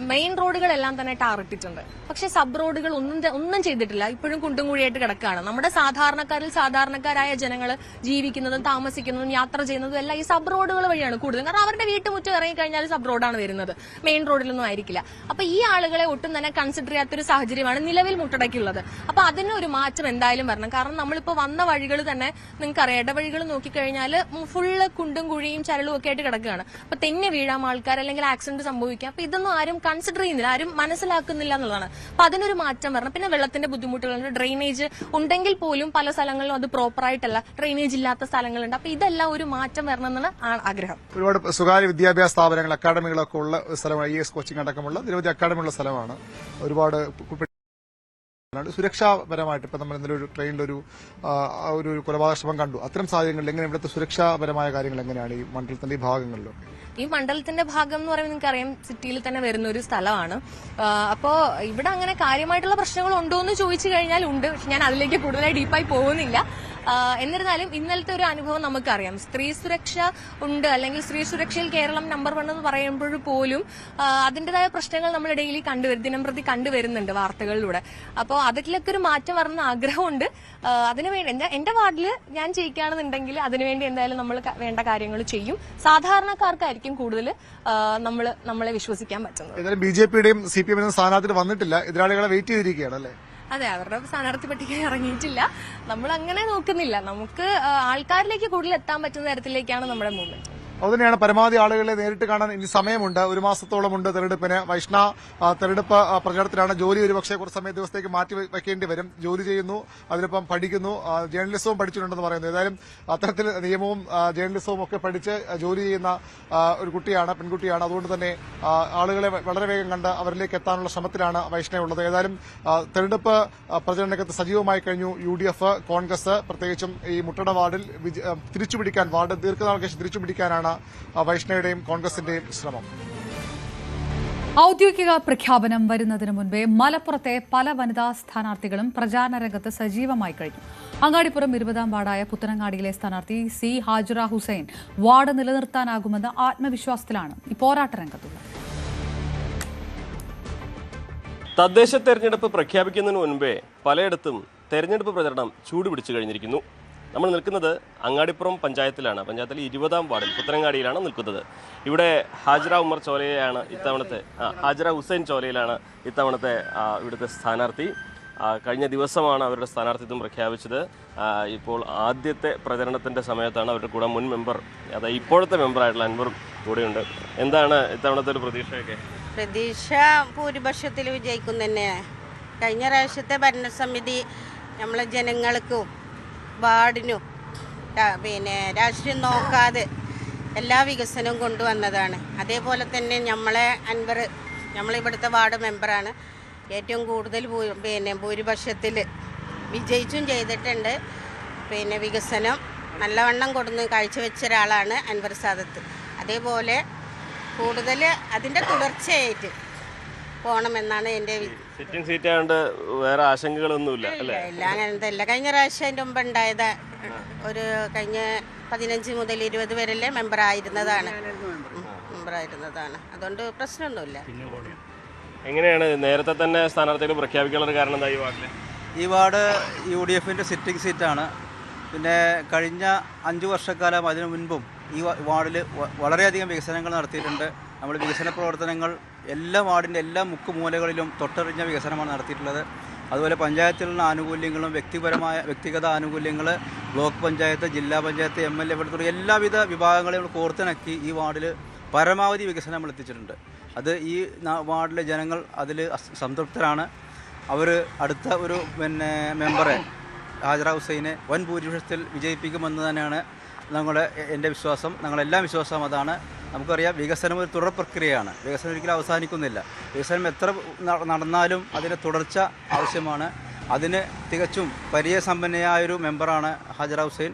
മെയിൻ റോഡുകളെല്ലാം തന്നെ ടാറിട്ടിട്ടുണ്ട്. പക്ഷെ സബ് റോഡുകൾ ഒന്നും ചെയ്തിട്ടില്ല. ഇപ്പോഴും കുണ്ടും കുഴിയായിട്ട് കിടക്കുകയാണ്. നമ്മുടെ സാധാരണക്കാരായ ജനങ്ങൾ ജീവിക്കുന്നതും താമസിക്കുന്നതും യാത്ര ചെയ്യുന്നതും എല്ലാം ഈ സബ് റോഡുകൾ വഴിയാണ് കൂടുതലും. കാരണം അവരുടെ വീട്ടുമുറ്റം ഇറങ്ങിക്കഴിഞ്ഞാൽ സബ് റോഡാണ് വരുന്നത്, മെയിൻ റോഡിലൊന്നും ആയിരിക്കില്ല. അപ്പൊ ഈ ആളുകളെ ഒട്ടും തന്നെ കൺസിഡർ ചെയ്യാത്തൊരു സാഹചര്യമാണ് നിലവിൽ മുട്ടടയ്ക്കുള്ളത്. അപ്പൊ അതിനൊരു മാറ്റം എന്തായാലും വരണം. കാരണം നമ്മളിപ്പോ വന്ന വഴികൾ തന്നെ നിങ്ങൾക്കറിയാം, ഇടവഴികൾ നോക്കിക്കഴിഞ്ഞാൽ ഫുള്ള് കുണ്ടും കുഴിയും ചരളും ഒക്കെ ആയിട്ട് കിടക്കുകയാണ്. അപ്പൊ തെന്നി വീഴാം ആൾക്കാർ, അല്ലെങ്കിൽ ആക്സിഡന്റ് സംഭവിക്കാം. അപ്പൊ ഇതൊന്നും ആരും കൺസിഡർ ചെയ്യുന്നില്ല, ആരും മനസ്സിലാക്കുന്നില്ല എന്നുള്ളതാണ്. അപ്പൊ അതിനൊരു മാറ്റം വരണം. പിന്നെ വെള്ളത്തിന്റെ ബുദ്ധിമുട്ടുകളുണ്ട്. ഡ്രെയിനേജ് ഉണ്ടെങ്കിൽ പോലും പല സ്ഥലങ്ങളിലും അത് പ്രോപ്പറായിട്ടല്ല, ഡ്രെയിനേജ് ഇല്ലാത്ത സ്ഥലങ്ങളുണ്ട്. അപ്പൊ ഇതെല്ലാം ഒരു മാറ്റം വരണം എന്നാണ് ആഗ്രഹം. ഒരുപാട് സ്വകാര്യ വിദ്യാഭ്യാസ സ്ഥാപനങ്ങൾ, അക്കാഡമികളൊക്കെ ഉള്ള സ്ഥലമാണ്. IAS കോച്ചിങ് അടക്കമുള്ള നിരവധി അക്കാഡമിയുള്ള സ്ഥലമാണ്. ഒരുപാട് സുരക്ഷാപരമായിട്ട് ഇപ്പൊ നമ്മൾ ഇന്നലെ ഒരു ട്രെയിനിലൊരു ഒരു കൊലപാതക ശ്രമം കണ്ടു. അത്തരം സാഹചര്യങ്ങളിൽ എങ്ങനെ ഇവിടുത്തെ സുരക്ഷാപരമായ കാര്യങ്ങൾ എങ്ങനെയാണ് ഈ മണ്ഡലത്തിന്റെ ഈ ഭാഗങ്ങളിലൊക്കെ? ഈ മണ്ഡലത്തിന്റെ ഭാഗം എന്ന് പറയുമ്പോൾ നിങ്ങൾക്കറിയാം സിറ്റിയിൽ തന്നെ വരുന്ന ഒരു സ്ഥലമാണ്. അപ്പോൾ ഇവിടെ അങ്ങനെ കാര്യമായിട്ടുള്ള പ്രശ്നങ്ങൾ ഉണ്ടോ എന്ന് ചോദിച്ചു കഴിഞ്ഞാൽ ഉണ്ട്. പക്ഷെ ഞാൻ അതിലേക്ക് കൂടുതലായി ഡീപ്പായി പോകുന്നില്ല. എന്നിരുന്നാലും ഇന്നലത്തെ ഒരു അനുഭവം നമുക്കറിയാം. സ്ത്രീ സുരക്ഷ ഉണ്ട്, അല്ലെങ്കിൽ സ്ത്രീ സുരക്ഷയിൽ കേരളം നമ്പർ 1 എന്ന് പറയുമ്പോൾ പോലും അതിന്റേതായ പ്രശ്നങ്ങൾ നമ്മൾ ഡെയിലി ദിനം പ്രതി കണ്ടുവരുന്നുണ്ട് വാർത്തകളിലൂടെ. അപ്പോൾ അതിലൊക്കെ ഒരു മാറ്റം വരണമെന്ന് ആഗ്രഹമുണ്ട്. അതിനുവേണ്ടി എന്റെ വാർഡിൽ ഞാൻ ജയിക്കുകയാണെന്നുണ്ടെങ്കിൽ അതിനുവേണ്ടി എന്തായാലും നമ്മൾ വേണ്ട കാര്യങ്ങൾ ചെയ്യും. സാധാരണക്കാർക്കായിരിക്കും കൂടുതൽ നമ്മളെ വിശ്വസിക്കാൻ പറ്റുന്നത്. ബിജെപിയുടെയും CPM സ്ഥാനാർത്ഥി വന്നിട്ടില്ല, എതിരാളികളെ വെയിറ്റ് ചെയ്തിരിക്കുകയാണ് അല്ലേ? അതെ, അവരുടെ സ്ഥാനാർത്ഥി പട്ടിക ഇറങ്ങിയിട്ടില്ല. നമ്മൾ അങ്ങനെ നോക്കുന്നില്ല. നമുക്ക് ആൾക്കാരിലേക്ക് കൂടുതൽ എത്താൻ പറ്റുന്ന തരത്തിലേക്കാണ് നമ്മുടെ മൂവ്മെന്റ്. അതുതന്നെയാണ് പരമാവധി ആളുകളെ നേരിട്ട് കാണാൻ ഇനി സമയമുണ്ട്. 1 മാസത്തോളം ഉണ്ട് തെരഞ്ഞെടുപ്പിന്. വൈഷ്ണ തെരഞ്ഞെടുപ്പ് പ്രചരണത്തിലാണ്. ജോലി ഒരുപക്ഷെ കുറച്ച് ദിവസത്തേക്ക് മാറ്റി വയ്ക്കേണ്ടി വരും. ജോലി ചെയ്യുന്നു, അതിനൊപ്പം പഠിക്കുന്നു, ജേർണലിസവും പഠിച്ചിട്ടുണ്ടെന്ന് പറയുന്നു. ഏതായാലും അത്തരത്തിൽ നിയമവും ജേർണലിസവും ഒക്കെ പഠിച്ച് ജോലി ചെയ്യുന്ന ഒരു പെൺകുട്ടിയാണ്. അതുകൊണ്ട് തന്നെ ആളുകളെ വളരെ വേഗം കണ്ട് അവരിലേക്ക് എത്താനുള്ള ശ്രമത്തിലാണ് വൈഷ്ണയുള്ളത്. ഏതായാലും തെരഞ്ഞെടുപ്പ് പ്രചരണരംഗത്ത് സജീവമായി കഴിഞ്ഞു UDF, കോൺഗ്രസ്. പ്രത്യേകിച്ചും ഈ മുട്ടട വാർഡിൽ തിരിച്ചുപിടിക്കാൻ, വാർഡ് ദീർഘനാൾ ശേഷം തിരിച്ചുപിടിക്കാനാണ് വൈഷ്ണയുടെയും കോൺഗ്രസിന്റെയും ശ്രമം. ഔദ്യോഗിക പ്രഖ്യാപനം വരുന്നതിന് മുൻപേ മലപ്പുറത്തെ പല വനിതാ സ്ഥാനാർത്ഥികളും പ്രചാരണ രംഗത്ത് സജീവമായി കഴിഞ്ഞു. അങ്ങാടിപ്പുറം 20ാം വാർഡായ പുത്തനങ്ങാടിയിലെ സ്ഥാനാർത്ഥി C. ഹാജിറ ഹുസൈൻ വാർഡ് നിലനിർത്താനാകുമെന്ന ആത്മവിശ്വാസത്തിലാണ് ഈ പോരാട്ട രംഗത്തുള്ളത്. തദ്ദേശ തെരഞ്ഞെടുപ്പ് പ്രഖ്യാപിക്കുന്നതിന് മുൻപേ പലയിടത്തും തെരഞ്ഞെടുപ്പ് പ്രചരണം ചൂടുപിടിച്ചു കഴിഞ്ഞിരിക്കുന്നു. നമ്മൾ നിൽക്കുന്നത് അങ്ങാടിപ്പുറം പഞ്ചായത്തിലാണ്. പഞ്ചായത്തിലെ 20ാം വാർഡിൽ പുത്തനങ്ങാടിയിലാണ് നിൽക്കുന്നത്. ഇവിടെ ഹാജിറ ഹുസൈൻ ചോലയിലാണ് ഇത്തവണത്തെ ഇവിടുത്തെ സ്ഥാനാർത്ഥി. കഴിഞ്ഞ ദിവസമാണ് അവരുടെ സ്ഥാനാർത്ഥിത്വം പ്രഖ്യാപിച്ചത്. ഇപ്പോൾ ആദ്യത്തെ പ്രചരണത്തിൻ്റെ സമയത്താണ് അവരുടെ കൂടെ മുൻ മെമ്പർ, അതായത് ഇപ്പോഴത്തെ മെമ്പറായിട്ടുള്ള അൻവറും കൂടെയുണ്ട്. എന്താണ് ഇത്തവണത്തെ ഒരു പ്രതീക്ഷയൊക്കെ? പ്രതീക്ഷ ഭൂരിപക്ഷത്തിൽ വിജയിക്കും തന്നെ. കഴിഞ്ഞ പ്രാവശ്യത്തെ ഭരണസമിതി നമ്മളെ ജനങ്ങൾക്കും വാർഡിനും രാഷ്ട്രീയം നോക്കാതെ എല്ലാ വികസനവും കൊണ്ടുവന്നതാണ്. അതേപോലെ തന്നെ നമ്മളിവിടുത്തെ വാർഡ് മെമ്പറാണ്. ഏറ്റവും കൂടുതൽ ഭൂരിപക്ഷത്തിൽ വിജയിച്ചും ചെയ്തിട്ടുണ്ട്. വികസനം നല്ലവണ്ണം കൊടുന്ന് കാഴ്ചവെച്ച ഒരാളാണ് അൻവർ സാദത്ത്. അതേപോലെ കൂടുതൽ അതിൻ്റെ തുടർച്ചയായിട്ട് പോകണമെന്നാണ് എൻ്റെ സിറ്റിംഗ് സീറ്റ് ആയതുകൊണ്ട് വേറെ ആശങ്കകളൊന്നുമില്ല അല്ലേ? ഇല്ല, അങ്ങനത്തെ ഇല്ല. കഴിഞ്ഞ പ്രാവശ്യം അതിൻ്റെ മുമ്പ് ഉണ്ടായത് കഴിഞ്ഞ 15 മുതൽ 20 വരെയല്ലേ മെമ്പറായിരുന്നതാണ്. അതുകൊണ്ട് പ്രശ്നമൊന്നുമില്ല. എങ്ങനെയാണ് നേരത്തെ തന്നെ സ്ഥാനാർത്ഥികൾ പ്രഖ്യാപിക്കാനുള്ള കാരണം എന്താ? ഈ വാർഡ് UDFന്റെ സിറ്റിംഗ് സീറ്റാണ്. പിന്നെ കഴിഞ്ഞ 5 വർഷക്കാലം അതിനു മുൻപും ഈ വാർഡിൽ വളരെയധികം വികസനങ്ങൾ നടത്തിയിട്ടുണ്ട്. നമ്മൾ വികസന പ്രവർത്തനങ്ങൾ എല്ലാ വാർഡിൻ്റെ എല്ലാ മുക്കുമൂലകളിലും തൊട്ടറിഞ്ഞ വികസനമാണ് നടത്തിയിട്ടുള്ളത്. അതുപോലെ പഞ്ചായത്തിലുള്ള ആനുകൂല്യങ്ങളും വ്യക്തിഗത ആനുകൂല്യങ്ങൾ, ബ്ലോക്ക് പഞ്ചായത്ത്, ജില്ലാ പഞ്ചായത്ത്, MLA തുടങ്ങിയ എല്ലാവിധ വിഭാഗങ്ങളെയും കോർത്തിണക്കി ഈ വാർഡിൽ പരമാവധി വികസനം നമ്മൾ എത്തിച്ചിട്ടുണ്ട്. അത് ഈ വാർഡിലെ ജനങ്ങൾ അതിൽ സംതൃപ്തരാണ്. അവർ അടുത്ത ഒരു മെമ്പറെ ഹാജിറ ഹുസൈനെ വൻ ഭൂരിപക്ഷത്തിൽ വിജയിപ്പിക്കുമെന്ന് തന്നെയാണ് എൻ്റെ വിശ്വാസം. ഞങ്ങളെല്ലാം വിശ്വാസം അതാണ്. നമുക്കറിയാം, വികസനം ഒരു തുടർ പ്രക്രിയയാണ്. വികസനം ഒരിക്കലും അവസാനിക്കുന്നില്ല. വികസനം എത്ര നടന്നാലും അതിൻ്റെ തുടർച്ച ആവശ്യമാണ്. അതിന് തികച്ചും പരിചയസമ്പന്നയായൊരു മെമ്പറാണ് ഹാജിറ ഹുസൈൻ.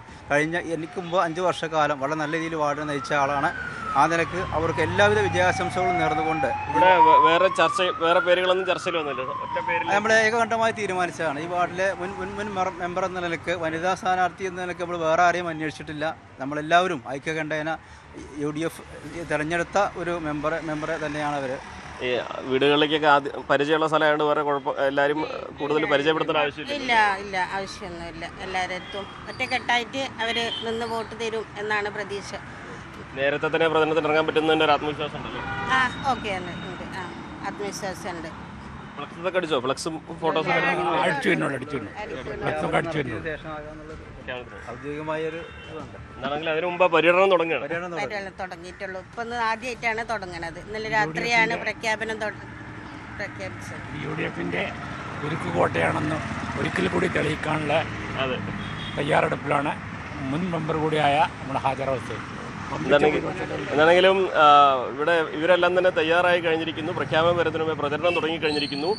എനിക്ക് മുമ്പ് 5 വർഷക്കാലം വളരെ നല്ല രീതിയിൽ വാർഡ് നയിച്ച ആളാണ്. ആ നിലക്ക് അവർക്ക് എല്ലാവിധ വിജയാശംസകളും നേർന്നുകൊണ്ട് വേറെ പേരുകളൊന്നും ചർച്ചയിൽ വന്നില്ല. നമ്മൾ ഏകകണ്ഠമായി തീരുമാനിച്ചതാണ്. ഈ വാർഡിലെ മുൻ മെമ്പർ എന്ന നിലയ്ക്ക്, വനിതാ സ്ഥാനാർത്ഥി എന്ന നിലയ്ക്ക് നമ്മൾ വേറെ ആരെയും അന്വേഷിച്ചിട്ടില്ല. നമ്മളെല്ലാവരും ഐക്യകണ്ഠേന UDF തിരഞ്ഞെടുത്ത ഒരു മെമ്പറെ തന്നെയാണ് അവർ. ഈ വീടുകളിലേക്കൊക്കെ പരിചയമുള്ള സ്ഥലമായതുകൊണ്ട് വേറെ എല്ലാവരും കൂടുതൽ പരിചയപ്പെടുത്തേണ്ട ആവശ്യമില്ല. ഇല്ല, ആവശ്യമൊന്നുമില്ല. എല്ലാവരും ഒറ്റക്കെട്ടായിട്ട് അവർ നിന്ന് വോട്ട് തരും എന്നാണ് പ്രതീക്ഷ. നേരത്തെ തന്നെ പ്രചരണത്തിന് ഇറങ്ങാൻ പറ്റുന്നതിൻ്റെ ഒരു ആത്മവിശ്വാസം ഉണ്ടല്ലോ? ഓക്കെ, ആത്മവിശ്വാസമുണ്ട്. ഫ്ലക്സൊക്കെ അടിച്ചോ? ഫ്ലക്സും ഫോട്ടോസും ഔദ്യോഗികമായാണെങ്കിൽ അതിനു മുമ്പ് പര്യടനം തുടങ്ങിയിട്ടുള്ളൂ. ഇപ്പൊ ആദ്യമായിട്ടാണ് തുടങ്ങുന്നത്. ഇന്നലെ രാത്രിയാണ് പ്രഖ്യാപനം പ്രഖ്യാപിച്ചത്. UDFന്റെ ഉരുക്ക് കോട്ടയാണെന്ന് ഒരിക്കൽ കൂടി തെളിയിക്കാനുള്ള തയ്യാറെടുപ്പിലാണ് മുൻ മെമ്പർ കൂടിയായ നമ്മുടെ ഹാജിറ ഹുസൈൻ. എന്താണെങ്കിലും ഇവിടെ ഇവരെല്ലാം തന്നെ തയ്യാറായി കഴിഞ്ഞിരിക്കുന്നു. പ്രഖ്യാപനം വരുന്നതിന് മുമ്പേ പ്രചരണം തുടങ്ങിക്കഴിഞ്ഞിരിക്കുന്നു.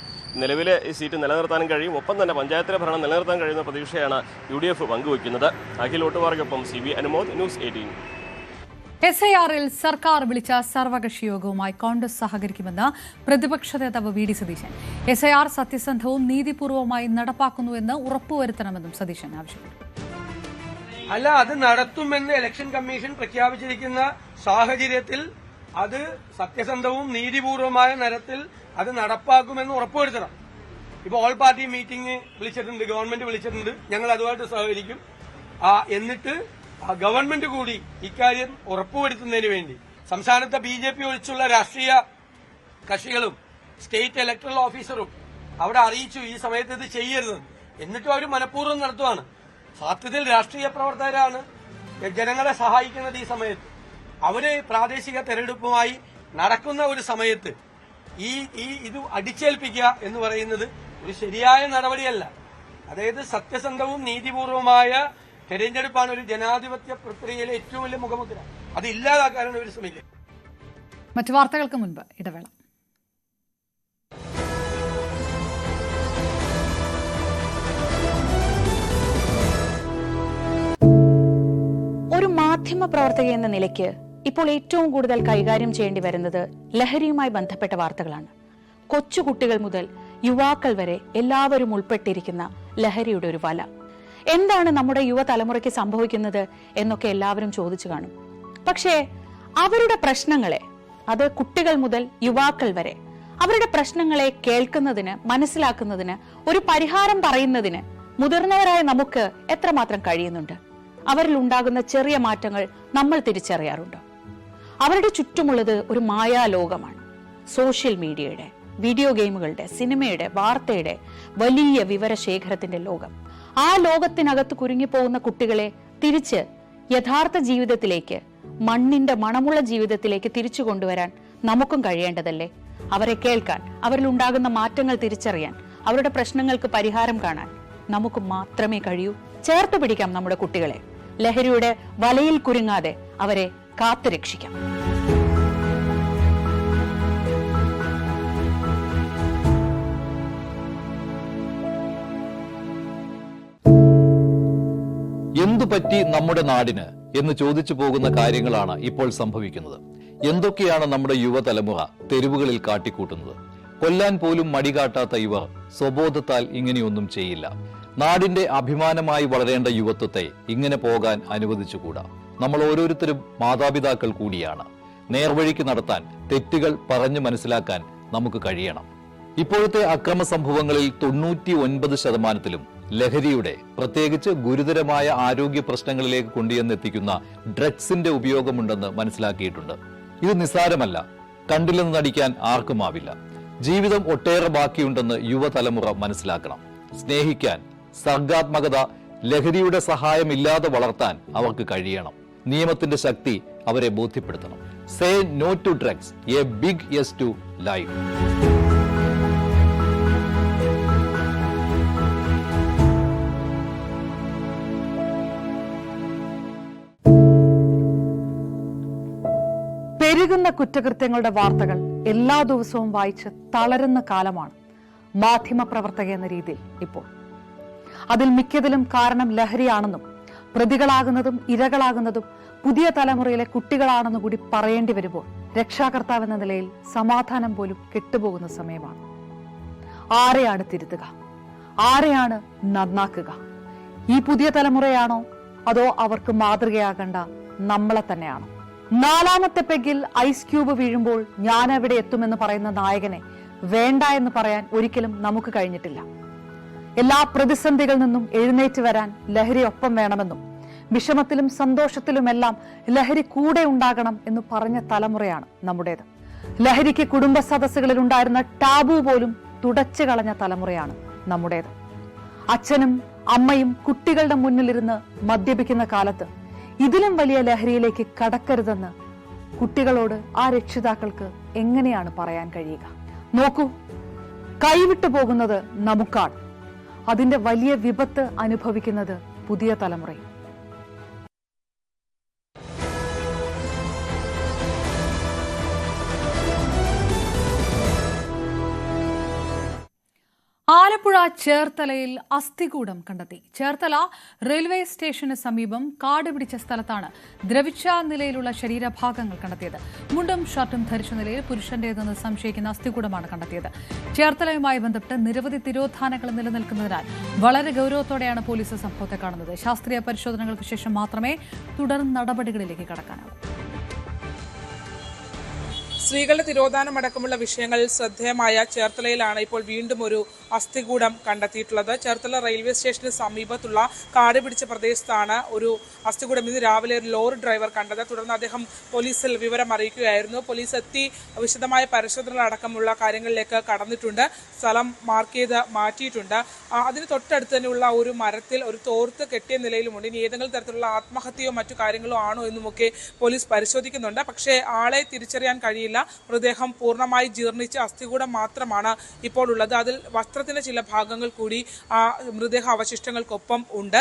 നിലവിലെ ഈ സീറ്റ് നിലനിർത്താനും കഴിയും, ഒപ്പം തന്നെ പഞ്ചായത്തിലെ ഭരണം നിലനിർത്താൻ കഴിയുന്ന പ്രതീക്ഷയാണ് UDF പങ്കുവയ്ക്കുന്നത്. അഖിൽ ഓട്ടുവാർക്കൊപ്പം CB അനുമോദ്, ന്യൂസ് 18. SIR-ൽ സർക്കാർ വിളിച്ച സർവകക്ഷി യോഗവുമായി കോൺഗ്രസ് സഹകരിക്കുമെന്ന് പ്രതിപക്ഷ നേതാവ് VD സതീശൻ. SIR സത്യസന്ധവും നീതിപൂർവവുമായി നടപ്പാക്കുന്നുവെന്ന് ഉറപ്പുവരുത്തണമെന്നും സതീശൻ ആവശ്യപ്പെട്ടു. അല്ല, അത് നടത്തുമെന്ന് ഇലക്ഷൻ കമ്മീഷൻ പ്രഖ്യാപിച്ചിരിക്കുന്ന സാഹചര്യത്തിൽ അത് സത്യസന്ധവും നീതിപൂർവമായ തരത്തിൽ അത് നടപ്പാക്കുമെന്ന് ഉറപ്പുവരുത്തണം. ഇപ്പോൾ ഓൾ പാർട്ടി മീറ്റിംഗ് വിളിച്ചിട്ടുണ്ട്, ഗവൺമെന്റ് വിളിച്ചിട്ടുണ്ട്, ഞങ്ങൾ അതുമായിട്ട് സഹകരിക്കും. എന്നിട്ട് ഗവൺമെന്റ് കൂടി ഇക്കാര്യം ഉറപ്പുവരുത്തുന്നതിന് വേണ്ടി സംസ്ഥാനത്തെ BJP ഒഴിച്ചുള്ള രാഷ്ട്രീയ കക്ഷികളും സ്റ്റേറ്റ് ഇലക്ടറൽ ഓഫീസറും അവിടെ അറിയിച്ചു ഈ സമയത്ത് ഇത് ചെയ്യരുത്. എന്നിട്ടും അവർ മനഃപൂർവ്വം നടത്തുവാണ്. സത്യത്തിൽ രാഷ്ട്രീയ പ്രവർത്തകരാണ് ജനങ്ങളെ സഹായിക്കുന്നത്. ഈ സമയത്ത് അവര് പ്രാദേശിക തെരഞ്ഞെടുപ്പുമായി നടക്കുന്ന ഒരു സമയത്ത് ഇത് അടിച്ചേൽപ്പിക്കുക എന്ന് പറയുന്നത് ഒരു ശരിയായ നടപടിയല്ല. അതായത് സത്യസന്ധവും നീതിപൂർവമായ തെരഞ്ഞെടുപ്പാണ് ഒരു ജനാധിപത്യ പ്രക്രിയയിലെ ഏറ്റവും വലിയ മുഖമുദ്ര. അത് ഇല്ലാതാക്കാനാണ് ഒരു ശ്രമിക്കുക. മറ്റു വാർത്തകൾക്ക് മുൻപ് ഇടവേള. ഒരു മാധ്യമ പ്രവർത്തക എന്ന നിലയ്ക്ക് ഇപ്പോൾ ഏറ്റവും കൂടുതൽ കൈകാര്യം ചെയ്യേണ്ടി വരുന്നത് ലഹരിയുമായി ബന്ധപ്പെട്ട വാർത്തകളാണ്. കൊച്ചുകുട്ടികൾ മുതൽ യുവാക്കൾ വരെ എല്ലാവരും ഉൾപ്പെട്ടിരിക്കുന്ന ലഹരിയുടെ ഒരു വല. എന്താണ് നമ്മുടെ യുവതലമുറയ്ക്ക് സംഭവിക്കുന്നത് എന്നൊക്കെ എല്ലാവരും ചോദിച്ചു കാണും. പക്ഷേ അവരുടെ പ്രശ്നങ്ങളെ, അത് കുട്ടികൾ മുതൽ യുവാക്കൾ വരെ, അവരുടെ പ്രശ്നങ്ങളെ കേൾക്കുന്നതിന്, മനസ്സിലാക്കുന്നതിന്, ഒരു പരിഹാരം പറയുന്നതിന് മുതിർന്നവരായ നമുക്ക് എത്രമാത്രം കഴിയുന്നുണ്ട്? അവരിൽ ഉണ്ടാകുന്ന ചെറിയ മാറ്റങ്ങൾ നമ്മൾ തിരിച്ചറിയാറുണ്ടോ? അവരുടെ ചുറ്റുമുള്ളത് ഒരു മായാലോകമാണ്. സോഷ്യൽ മീഡിയയുടെ, വീഡിയോ ഗെയിമുകളുടെ, സിനിമയുടെ, വാർത്തയുടെ വലിയ വിവരശേഖരത്തിന്റെ ലോകം. ആ ലോകത്തിനകത്ത് കുരുങ്ങിപ്പോകുന്ന കുട്ടികളെ തിരിച്ച് യഥാർത്ഥ ജീവിതത്തിലേക്ക്, മണ്ണിന്റെ മണമുള്ള ജീവിതത്തിലേക്ക് തിരിച്ചു കൊണ്ടുവരാൻ നമുക്കും കഴിയേണ്ടതല്ലേ? അവരെ കേൾക്കാൻ, അവരിലുണ്ടാകുന്ന മാറ്റങ്ങൾ തിരിച്ചറിയാൻ, അവരുടെ പ്രശ്നങ്ങൾക്ക് പരിഹാരം കാണാൻ നമുക്ക് മാത്രമേ കഴിയൂ. ചേർത്ത് പിടിക്കാം നമ്മുടെ കുട്ടികളെ. ലഹരിയുടെ വലയിൽ കുരുങ്ങാതെ അവരെ കാത്തുരക്ഷിക്കാം. എന്തുപറ്റി നമ്മുടെ നാടിന് എന്ന് ചോദിച്ചു പോകുന്ന കാര്യങ്ങളാണ് ഇപ്പോൾ സംഭവിക്കുന്നത്. എന്തൊക്കെയാണ് നമ്മുടെ യുവതലമുറ തെരുവുകളിൽ കാട്ടിക്കൂട്ടുന്നത്? കൊല്ലാൻ പോലും മടികാട്ടാത്ത ഇവർ സ്വബോധത്താൽ ഇങ്ങനെയൊന്നും ചെയ്യില്ല. നാടിന്റെ അഭിമാനമായി വളരേണ്ട യുവത്വത്തെ ഇങ്ങനെ പോകാൻ അനുവദിച്ചുകൂടാ. നമ്മൾ ഓരോരുത്തരും മാതാപിതാക്കൾ കൂടിയാണ്. നേർവഴിക്ക് നടത്താൻ, തെറ്റുകൾ പറഞ്ഞു മനസ്സിലാക്കാൻ നമുക്ക് കഴിയണം. ഇപ്പോഴത്തെ അക്രമ സംഭവങ്ങളിൽ 99% ലഹരിയുടെ, പ്രത്യേകിച്ച് ഗുരുതരമായ ആരോഗ്യ പ്രശ്നങ്ങളിലേക്ക് കൊണ്ടുവന്നെത്തിക്കുന്ന ഡ്രഗ്സിന്റെ ഉപയോഗമുണ്ടെന്ന് മനസ്സിലാക്കിയിട്ടുണ്ട്. ഇത് നിസ്സാരമല്ല. കണ്ടില്ലെന്ന് നടിക്കാൻ ആർക്കുമാവില്ല. ജീവിതം ഒട്ടേറെ ബാക്കിയുണ്ടെന്ന് യുവതലമുറ മനസ്സിലാക്കണം. സ്നേഹിക്കാൻ, സർഗാത്മകത, ലഹരിയുടെ സഹായമില്ലാതെ വളർത്താൻ അവർക്ക് കഴിയണം. നിയമത്തിന്റെ ശക്തി അവരെ ബോധ്യപ്പെടുത്തണം. Say no to drugs, a big yes to life. പെരുകുന്ന കുറ്റകൃത്യങ്ങളുടെ വാർത്തകൾ എല്ലാ ദിവസവും വായിച്ച് തളരുന്ന കാലമാണ് മാധ്യമപ്രവർത്തക എന്ന രീതിയിൽ ഇപ്പോൾ. അതിൽ മിക്കതിലും കാരണം ലഹരിയാണെന്നും പ്രതികളാകുന്നതും ഇരകളാകുന്നതും പുതിയ തലമുറയിലെ കുട്ടികളാണെന്ന് കൂടി പറയേണ്ടി വരുമ്പോൾ രക്ഷാകർത്താവ് എന്ന നിലയിൽ സമാധാനം പോലും കെട്ടുപോകുന്ന സമയമാണ്. ആരെയാണ് തിരുത്തുക? ആരെയാണ് നന്നാക്കുക? ഈ പുതിയ തലമുറയാണോ, അതോ അവർക്ക് മാതൃകയാകേണ്ട നമ്മളെ തന്നെയാണോ? 4ാമത്തെ പെഗിൽ ഐസ് ക്യൂബ് വീഴുമ്പോൾ ഞാൻ എവിടെ എത്തുമെന്ന് പറയുന്ന നായകനെ വേണ്ട എന്ന് പറയാൻ ഒരിക്കലും നമുക്ക് കഴിഞ്ഞിട്ടില്ല. എല്ലാ പ്രതിസന്ധികളിൽ നിന്നും എഴുന്നേറ്റ് വരാൻ ലഹരി ഒപ്പം വേണമെന്നും വിഷമത്തിലും സന്തോഷത്തിലുമെല്ലാം ലഹരി കൂടെ ഉണ്ടാകണം എന്ന് പറഞ്ഞ തലമുറയാണ് നമ്മുടേത്. ലഹരിക്ക് കുടുംബ സദസ്സുകളിൽ ഉണ്ടായിരുന്ന ടാബു പോലും തുടച്ചു കളഞ്ഞ തലമുറയാണ് നമ്മുടേത്. അച്ഛനും അമ്മയും കുട്ടികളുടെ മുന്നിലിരുന്ന് മദ്യപിക്കുന്ന കാലത്ത് ഇതിലും വലിയ ലഹരിയിലേക്ക് കടക്കരുതെന്ന് കുട്ടികളോട് ആ രക്ഷിതാക്കൾക്ക് എങ്ങനെയാണ് പറയാൻ കഴിയുക? നോക്കൂ, കൈവിട്ടു പോകുന്നത് നമുക്കാണ്. അതിന്റെ വലിയ വിപത്ത് അനുഭവിക്കുന്നത് പുതിയ തലമുറയും. ചേർത്തലയിൽ അസ്ഥികൂടം കണ്ടെത്തി. ചേർത്തല റെയിൽവേ സ്റ്റേഷന് സമീപം കാട് പിടിച്ച സ്ഥലത്താണ് ദ്രവിച്ച നിലയിലുള്ള ശരീരഭാഗങ്ങൾ കണ്ടെത്തിയത്. മുണ്ടും ഷർട്ടും ധരിച്ച നിലയിൽ പുരുഷന്റേതെന്ന് സംശയിക്കുന്ന അസ്ഥികൂടമാണ് കണ്ടെത്തിയത്. ചേർത്തലയുമായി ബന്ധപ്പെട്ട് നിരവധി തിരോധാനങ്ങൾ നിലനിൽക്കുന്നതിനാൽ വളരെ ഗൌരവത്തോടെയാണ് പോലീസ് സംഭവത്തെ കാണുന്നത്. ശാസ്ത്രീയ പരിശോധനകൾക്ക് ശേഷം മാത്രമേ തുടർ നടപടികളിലേക്ക് കടക്കാനാവൂ. സ്ത്രീകളുടെ തിരോധാനമടക്കമുള്ള വിഷയങ്ങളിൽ ശ്രദ്ധേയമായ ചേർത്തലയിലാണ് ഇപ്പോൾ വീണ്ടും ഒരു അസ്ഥികൂടം കണ്ടെത്തിയിട്ടുള്ളത്. ചേർത്തല റെയിൽവേ സ്റ്റേഷന് സമീപത്തുള്ള കാട് പിടിച്ച പ്രദേശത്താണ് ഒരു അസ്ഥികൂടം ഇന്ന് രാവിലെ ഒരു ലോറി ഡ്രൈവർ കണ്ടത്. തുടർന്ന് അദ്ദേഹം പോലീസിൽ വിവരം അറിയിക്കുകയായിരുന്നു. പോലീസ് എത്തി വിശദമായ പരിശോധനകളടക്കമുള്ള കാര്യങ്ങളിലേക്ക് കടന്നിട്ടുണ്ട്. സ്ഥലം മാർക്ക് ചെയ്ത് മാറ്റിയിട്ടുണ്ട്. അതിന് തൊട്ടടുത്ത് തന്നെയുള്ള ഒരു മരത്തിൽ ഒരു തോർത്ത് കെട്ടിയ നിലയിലുമുണ്ട്. ഇനി ഏതെങ്കിലും തരത്തിലുള്ള ആത്മഹത്യയോ മറ്റു കാര്യങ്ങളോ ആണോ എന്നുമൊക്കെ പോലീസ് പരിശോധിക്കുന്നുണ്ട്. പക്ഷേ ആളെ തിരിച്ചറിയാൻ കഴിയില്ല. മൃതദേഹം പൂർണ്ണമായി ജീർണിച്ച് അസ്ഥികൂടം മാത്രമാണ് ഇപ്പോൾ ഉള്ളത്. അതിൽ വസ്ത്രത്തിന്റെ ചില ഭാഗങ്ങൾ കൂടി മൃതദേഹ അവശിഷ്ടങ്ങൾക്കൊപ്പം ഉണ്ട്.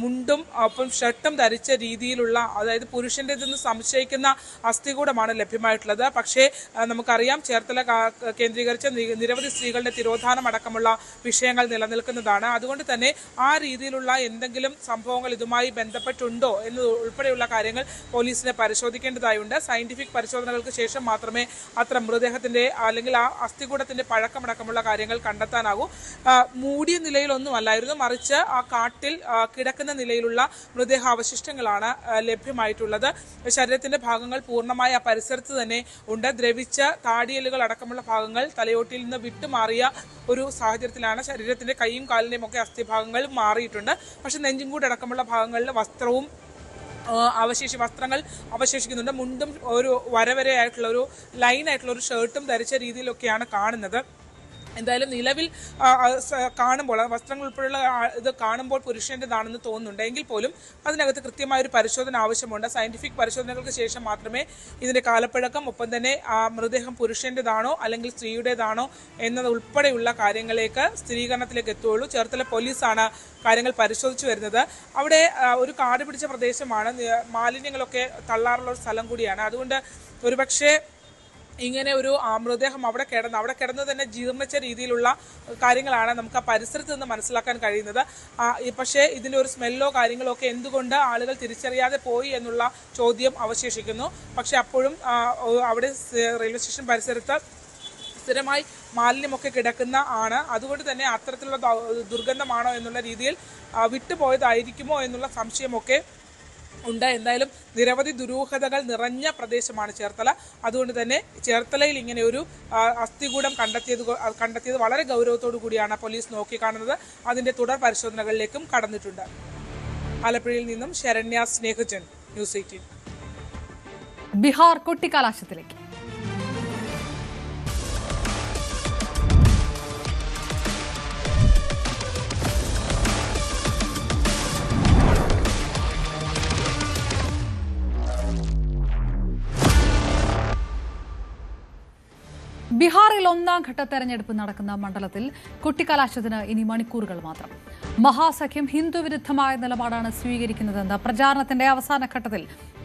മുണ്ടും ഒപ്പം ഷർട്ടും ധരിച്ച രീതിയിലുള്ള, അതായത് പുരുഷന്റേതെന്ന് സംശയിക്കുന്ന അസ്ഥികൂടമാണ് ലഭ്യമായിട്ടുള്ളത്. പക്ഷേ നമുക്കറിയാം ചേർത്തല കേന്ദ്രീകരിച്ച നിരവധി സ്ത്രീകളുടെ തിരോധാനം അടക്കമുള്ള വിഷയങ്ങൾ നിലനിൽക്കുന്നതാണ്. അതുകൊണ്ട് തന്നെ ആ രീതിയിലുള്ള എന്തെങ്കിലും സംഭവങ്ങൾ ഇതുമായി ബന്ധപ്പെട്ടുണ്ടോ എന്ന് ഉൾപ്പെടെയുള്ള കാര്യങ്ങൾ പോലീസിനെ പരിശോധിക്കേണ്ടതായുണ്ട്. സയന്റിഫിക് പരിശോധനകൾക്ക് ശേഷം മാത്രമേ അത്ര മൃതദേഹത്തിന്റെ അല്ലെങ്കിൽ ആ അസ്ഥികൂടത്തിന്റെ പഴക്കമടക്കമുള്ള കാര്യങ്ങൾ കണ്ടെത്താനാകൂ. മൂടിയ നിലയിലൊന്നുമല്ലായിരുന്നു, മറിച്ച് ആ കാട്ടിൽ കിടക്കുന്ന നിലയിലുള്ള മൃതദേഹാവശിഷ്ടങ്ങളാണ് ലഭ്യമായിട്ടുള്ളത്. ശരീരത്തിന്റെ ഭാഗങ്ങൾ പൂർണ്ണമായി ആ പരിസരത്ത് തന്നെ ഉണ്ട്. ദ്രവിച്ച താടിയലുകൾ അടക്കമുള്ള ഭാഗങ്ങൾ തലയോട്ടിൽ നിന്ന് വിട്ടുമാറിയ ഒരു സാഹചര്യത്തിലാണ്. ശരീരത്തിന്റെ കൈയും കാലിന്റെയും ഒക്കെ അസ്ഥിഭാഗങ്ങൾ മാറിയിട്ടുണ്ട്. പക്ഷെ നെഞ്ചും കൂടി അടക്കമുള്ള ഭാഗങ്ങളിൽ വസ്ത്രങ്ങൾ അവശേഷിക്കുന്നുണ്ട്. മുണ്ടും ഒരു വരവരയായിട്ടുള്ള ഒരു ലൈനായിട്ടുള്ള ഒരു ഷർട്ടും ധരിച്ച രീതിയിലൊക്കെയാണ് കാണുന്നത്. എന്തായാലും നിലവിൽ കാണുമ്പോൾ വസ്ത്രങ്ങൾ ഉൾപ്പെടെയുള്ള ഇത് കാണുമ്പോൾ പുരുഷൻ്റെതാണെന്ന് തോന്നുന്നുണ്ട്. എങ്കിൽ പോലും അതിനകത്ത് കൃത്യമായൊരു പരിശോധന ആവശ്യമുണ്ട്. സയന്റിഫിക് പരിശോധനകൾക്ക് ശേഷം മാത്രമേ ഇതിൻ്റെ കാലപ്പഴക്കം, ഒപ്പം തന്നെ ആ മൃതദേഹം പുരുഷൻ്റെതാണോ അല്ലെങ്കിൽ സ്ത്രീയുടേതാണോ എന്നത് ഉൾപ്പെടെയുള്ള കാര്യങ്ങളിലേക്ക് സ്ഥിരീകരണത്തിലേക്ക് എത്തുകയുള്ളൂ. ചേർത്തല പോലീസാണ് കാര്യങ്ങൾ പരിശോധിച്ചു വരുന്നത്. അവിടെ ഒരു കാട് പിടിച്ച പ്രദേശമാണ്, മാലിന്യങ്ങളൊക്കെ തള്ളാറുള്ള ഒരു സ്ഥലം കൂടിയാണ്. അതുകൊണ്ട് ഒരുപക്ഷെ ഇങ്ങനെ ഒരു മൃതദേഹം അവിടെ കിടന്ന് തന്നെ ജീർണിച്ച രീതിയിലുള്ള കാര്യങ്ങളാണ് നമുക്ക് ആ പരിസരത്ത് നിന്ന് മനസ്സിലാക്കാൻ കഴിയുന്നത്. പക്ഷേ ഇതിൻ്റെ ഒരു സ്മെല്ലോ കാര്യങ്ങളോ ഒക്കെ എന്തുകൊണ്ട് ആളുകൾ തിരിച്ചറിയാതെ പോയി എന്നുള്ള ചോദ്യം അവശേഷിക്കുന്നു. പക്ഷേ അപ്പോഴും അവിടെ റെയിൽവേ സ്റ്റേഷൻ പരിസരത്ത് സ്ഥിരമായി മാലിന്യമൊക്കെ കിടക്കുന്ന ആണ്. അതുകൊണ്ട് തന്നെ അത്തരത്തിലുള്ള ദുർഗന്ധമാണോ എന്നുള്ള രീതിയിൽ വിട്ടുപോയതായിരിക്കുമോ എന്നുള്ള സംശയമൊക്കെ ഉണ്ട്. എന്തായാലും നിരവധി ദുരൂഹതകൾ നിറഞ്ഞ പ്രദേശമാണ് ചേർത്തല. അതുകൊണ്ട് തന്നെ ചേർത്തലയിൽ ഇങ്ങനെ ഒരു അസ്ഥികൂടം കണ്ടെത്തിയത് വളരെ ഗൗരവത്തോടു കൂടിയാണ് പോലീസ് നോക്കിക്കാണുന്നത്. അതിന്റെ തുടർ പരിശോധനകളിലേക്കും കടന്നിട്ടുണ്ട്. ആലപ്പുഴയിൽ നിന്നും ശരണ്യ സ്നേഹജൻ, ന്യൂസ് 18. ബീഹാർ കൊട്ടിക്കലാശത്തിലേക്ക്. ബീഹാറിൽ ഒന്നാം ഘട്ട തെരഞ്ഞെടുപ്പ് നടക്കുന്ന മണ്ഡലത്തിൽ കൊട്ടിക്കലാശത്തിന് ഇനി മണിക്കൂറുകൾ മാത്രം. മഹാസഖ്യം ഹിന്ദുവിരുദ്ധമായ നിലപാടാണ് സ്വീകരിക്കുന്നതെന്ന് പ്രചാരണത്തിന്റെ അവസാന ഘട്ടത്തിൽ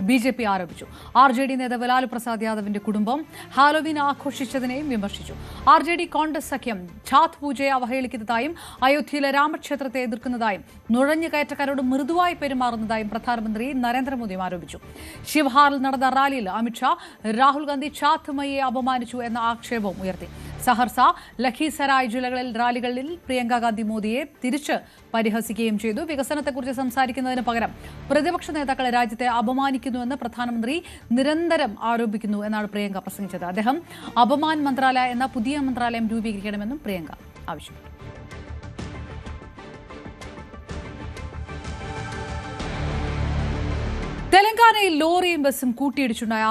BJP ആരോപിച്ചു. RJD നേതാവ് ലാലു പ്രസാദ് യാദവിന്റെ കുടുംബം ഹാലോവീൻ ആഘോഷിച്ചതിനെയും വിമർശിച്ചു. RJD കോൺഗ്രസ് സഖ്യം ഛാത് പൂജയെ അവഹേളിക്കുന്നതായും അയോധ്യയിലെ രാമക്ഷേത്രത്തെ എതിർക്കുന്നതായും നുഴഞ്ഞുകയറ്റക്കാരോട് മൃദുവായി പെരുമാറുന്നതായും പ്രധാനമന്ത്രി നരേന്ദ്രമോദിയും ആരോപിച്ചു. ശിവഹാറിൽ നടന്ന റാലിയിൽ അമിത്ഷാ രാഹുൽ ഗാന്ധി ഛാത് മയ്യെ അപമാനിച്ചു എന്ന ആക്ഷേപവും ഉയർത്തി. സഹർസ, ലഖീസരായ് ജില്ലകളിൽ റാലികളിൽ പ്രിയങ്ക ഗാന്ധി മോദിയെ തിരിച്ച് പരിഹസിക്കുകയും ചെയ്തു. വികസനത്തെക്കുറിച്ച് സംസാരിക്കുന്നതിന് പകരം പ്രതിപക്ഷ നേതാക്കളെ രാജ്യത്തെ അപമാനിക്കുന്നുവെന്ന് പ്രധാനമന്ത്രി നിരന്തരം ആരോപിക്കുന്നു എന്നാണ് പ്രിയങ്ക പ്രസംഗിച്ചത്. അദ്ദേഹം അപമാൻ മന്ത്രാലയ എന്ന പുതിയ മന്ത്രാലയം രൂപീകരിക്കണമെന്നും പ്രിയങ്ക ആവശ്യപ്പെട്ടു. തെലങ്കാനയിൽ ലോറിയും ബസും കൂട്ടിയിടിച്ചുണ്ടായ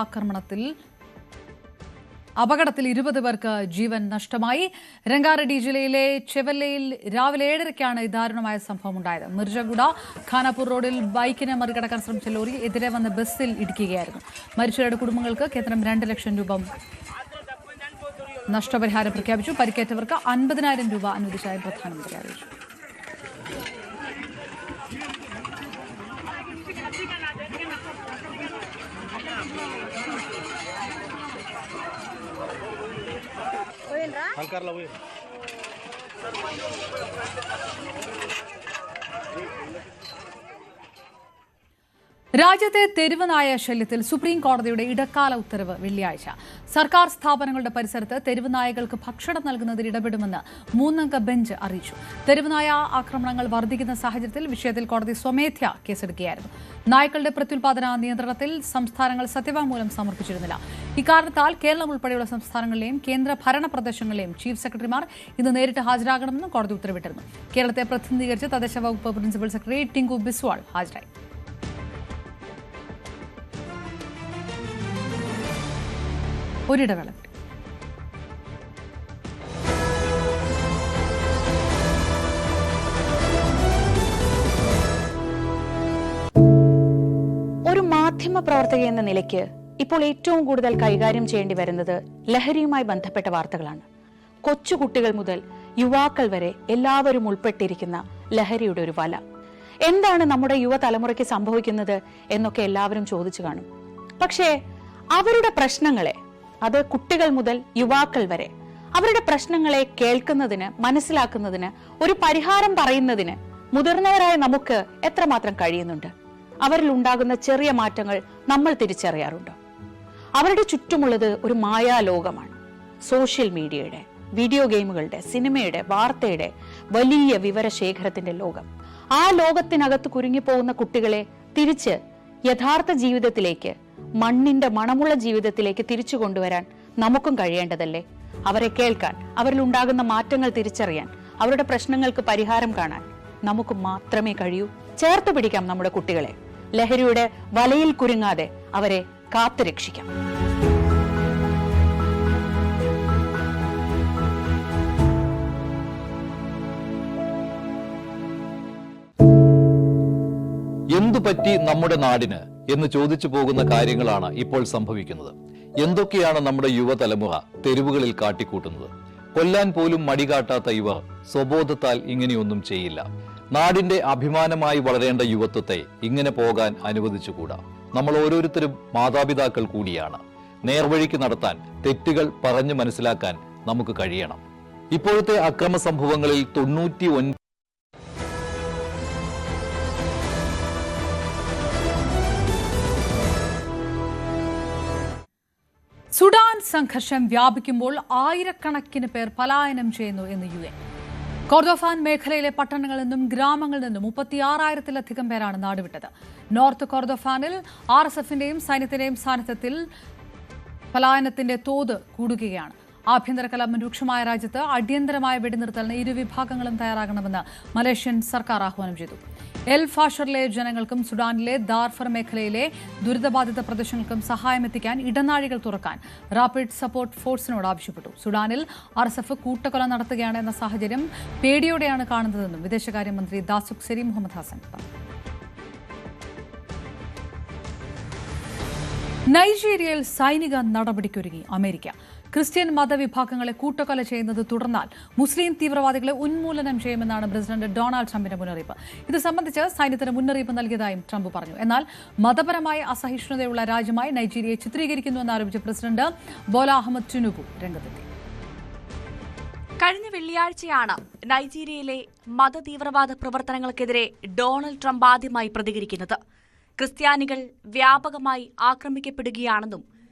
അപകടത്തിൽ 20 പേർക്ക് ജീവൻ നഷ്ടമായി. രംഗാറെഡ്ഡി ജില്ലയിലെ ചെവല്ലയിൽ രാവിലെ 7:30ക്കാണ് ദാരുണമായ സംഭവം ഉണ്ടായത്. മിർജഗുഡ ഖാനാപൂർ റോഡിൽ ബൈക്കിനെ മറികടക്കാൻ ശ്രമിച്ച ലോറി എതിരെ വന്ന ബസ്സിൽ ഇടിക്കുകയായിരുന്നു. മരിച്ചവരുടെ കുടുംബങ്ങൾക്ക് കേന്ദ്രം 2 ലക്ഷം രൂപ നഷ്ടപരിഹാരം പ്രഖ്യാപിച്ചു. പരിക്കേറ്റവർക്ക് 50,000 രൂപ അനുവദിച്ചായി പ്രധാനമന്ത്രി അറിയിച്ചു. Angkarlah, രാജ്യത്തെ തെരുവ് നായ ശല്യത്തിൽ സുപ്രീം കോടതിയുടെ ഇടക്കാല ഉത്തരവ് വെള്ളിയാഴ്ച. സർക്കാർ സ്ഥാപനങ്ങളുടെ പരിസരത്ത് തെരുവ് നായകൾക്ക് ഭക്ഷണം നൽകുന്നതിൽ ഇടപെടുമെന്ന് 3-അംഗ ബെഞ്ച് അറിയിച്ചു. തെരുവ് നായ ആക്രമണങ്ങൾ വർദ്ധിക്കുന്ന സാഹചര്യത്തിൽ വിഷയത്തിൽ കോടതി സ്വമേധ്യാ കേസെടുക്കുകയായിരുന്നു. നായ്ക്കളുടെ പ്രത്യുൽപാദന നിയന്ത്രണത്തിൽ സംസ്ഥാനങ്ങൾ സത്യവാങ്മൂലം സമർപ്പിച്ചിരുന്നില്ല. ഇക്കാരണത്താൽ കേരളം ഉൾപ്പെടെയുള്ള സംസ്ഥാനങ്ങളിലെയും കേന്ദ്ര ഭരണ പ്രദേശങ്ങളിലെയും ചീഫ് സെക്രട്ടറിമാർ ഇന്ന് നേരിട്ട് ഹാജരാകണമെന്നും കോടതി ഉത്തരവിട്ടിരുന്നു. കേരളത്തെ പ്രതിനിധീകരിച്ച് തദ്ദേശ വകുപ്പ് പ്രിൻസിപ്പൽ സെക്രട്ടറി ടിങ്കു ബിസ്വാൾ ഹാജരായി. ഒരിടവേള. ഒരു മാധ്യമ പ്രവർത്തക എന്ന നിലയ്ക്ക് ഇപ്പോൾ ഏറ്റവും കൂടുതൽ കൈകാര്യം ചെയ്യേണ്ടി വരുന്നത് ലഹരിയുമായി ബന്ധപ്പെട്ട വാർത്തകളാണ്. കൊച്ചുകുട്ടികൾ മുതൽ യുവാക്കൾ വരെ എല്ലാവരും ഉൾപ്പെട്ടിരിക്കുന്ന ലഹരിയുടെ ഒരു വല. എന്താണ് നമ്മുടെ യുവതലമുറയ്ക്ക് സംഭവിക്കുന്നത് എന്നൊക്കെ എല്ലാവരും ചോദിച്ചു കാണും. പക്ഷേ അവരുടെ പ്രശ്നങ്ങളെ, അത് കുട്ടികൾ മുതൽ യുവാക്കൾ വരെ, അവരുടെ പ്രശ്നങ്ങളെ കേൾക്കുന്നതിന്, മനസ്സിലാക്കുന്നതിന്, ഒരു പരിഹാരം പറയുന്നതിന് മുതിർന്നവരായ നമുക്ക് എത്രമാത്രം കഴിയുന്നുണ്ട്? അവരിൽ ഉണ്ടാകുന്ന ചെറിയ മാറ്റങ്ങൾ നമ്മൾ തിരിച്ചറിയാറുണ്ടോ? അവരുടെ ചുറ്റുമുള്ളത് ഒരു മായാലോകമാണ്. സോഷ്യൽ മീഡിയയുടെ, വീഡിയോ ഗെയിമുകളുടെ, സിനിമയുടെ, വാർത്തയുടെ വലിയ വിവരശേഖരത്തിന്റെ ലോകം. ആ ലോകത്തിനകത്ത് കുരുങ്ങിപ്പോകുന്ന കുട്ടികളെ തിരിച്ച് യഥാർത്ഥ ജീവിതത്തിലേക്ക്, മണ്ണിന്റെ മണമുള്ള ജീവിതത്തിലേക്ക് തിരിച്ചു കൊണ്ടുവരാൻ നമുക്കും കഴിയേണ്ടതല്ലേ? അവരെ കേൾക്കാൻ, അവരിൽ ഉണ്ടാകുന്ന മാറ്റങ്ങൾ തിരിച്ചറിയാൻ, അവരുടെ പ്രശ്നങ്ങൾക്ക് പരിഹാരം കാണാൻ നമുക്ക് മാത്രമേ കഴിയൂ. ചേർത്ത് പിടിക്കാം നമ്മുടെ കുട്ടികളെ. ലഹരിയുടെ വലയിൽ കുരുങ്ങാതെ അവരെ കാത്തുരക്ഷിക്കാം. എന്തുപറ്റി നമ്മുടെ നാടിന് എന്ന് ചോദിച്ചു പോകുന്ന കാര്യങ്ങളാണ് ഇപ്പോൾ സംഭവിക്കുന്നത്. എന്തൊക്കെയാണ് നമ്മുടെ യുവതലമുറ തെരുവുകളിൽ കാട്ടിക്കൂട്ടുന്നത്? കൊല്ലാൻ പോലും മടികാട്ടാത്ത ഇവർ സ്വബോധത്താൽ ഇങ്ങനെയൊന്നും ചെയ്യില്ല. നാടിന്റെ അഭിമാനമായി വളരേണ്ട യുവത്വത്തെ ഇങ്ങനെ പോകാൻ അനുവദിച്ചുകൂടാ. നമ്മൾ ഓരോരുത്തരും മാതാപിതാക്കൾ കൂടിയാണ്. നേർവഴിക്ക് നടത്താൻ, തെറ്റുകൾ പറഞ്ഞു മനസ്സിലാക്കാൻ നമുക്ക് കഴിയണം. ഇപ്പോഴത്തെ അക്രമ സംഭവങ്ങളിൽ 99 സുഡാൻ സംഘർഷം വ്യാപിക്കുമ്പോൾ ആയിരക്കണക്കിന് പേർ പലായനം ചെയ്യുന്നു എന്ന് UN. കോർദോഫാൻ മേഖലയിലെ പട്ടണങ്ങളിൽ നിന്നും ഗ്രാമങ്ങളിൽ നിന്നും 36,000-ലധികം പേരാണ് നാടുവിട്ടത്. നോർത്ത് കോർദോഫാനിൽ RSFന്റെയും സൈന്യത്തിന്റെയും സാന്നിധ്യത്തിൽ പലായനത്തിന്റെ തോത് കൂടുകയാണ്. ആഭ്യന്തര കലാപം രൂക്ഷമായ രാജ്യത്ത് അടിയന്തരമായ വെടിനിർത്തലിന് ഇരുവിഭാഗങ്ങളും തയ്യാറാകണമെന്ന് മലേഷ്യൻ സർക്കാർ ആഹ്വാനം ചെയ്തു. എൽ ഫാഷറിലെ ജനങ്ങൾക്കും സുഡാനിലെ ദാർഫർ മേഖലയിലെ ദുരിതബാധിത പ്രദേശങ്ങൾക്കും സഹായമെത്തിക്കാൻ ഇടനാഴികൾ തുറക്കാൻ റാപ്പിഡ് സപ്പോർട്ട് ഫോഴ്സിനോട് ആവശ്യപ്പെട്ടു. സുഡാനിൽ RSF കൂട്ടക്കൊല നടത്തുകയാണ് എന്ന സാഹചര്യം പേടിയോടെയാണ് കാണുന്നതെന്നും വിദേശകാര്യമന്ത്രി ദാസുക് സെരി മുഹമ്മദ് ഹസൻ പറഞ്ഞു. നൈജീരിയയിൽ സൈനിക നടപടിക്കൊരുങ്ങി അമേരിക്ക. ക്രിസ്ത്യൻ മതവിഭാഗങ്ങളെ കൂട്ടക്കൊല ചെയ്യുന്നത് തുടർന്നാൽ മുസ്ലിം തീവ്രവാദികളെ ഉന്മൂലനം ചെയ്യുമെന്നാണ് പ്രസിഡന്റ് ഡൊണാൾഡ് ട്രംപിന്റെ മുന്നറിയിപ്പ്. ഇത് സംബന്ധിച്ച് സൈന്യത്തിന് മുന്നറിയിപ്പ് നൽകിയതായും ട്രംപ് പറഞ്ഞു. എന്നാൽ മതപരമായ അസഹിഷ്ണുതയുള്ള രാജ്യമായി നൈജീരിയയെ ചിത്രീകരിക്കുന്നുവെന്നാരോപിച്ച് പ്രസിഡന്റ് ബോല അഹമ്മദ് ടിനുബു രംഗത്തെത്തി. കഴിഞ്ഞ വെള്ളിയാഴ്ചയാണ് നൈജീരിയയിലെ മതതീവ്രവാദ പ്രവർത്തനങ്ങൾക്കെതിരെ ഡൊണാൾഡ് ട്രംപ് ആദ്യമായി പ്രതികരിക്കുന്നത്. ക്രിസ്ത്യാനികൾ വ്യാപകമായി ആക്രമിക്കപ്പെടുകയാണെന്നും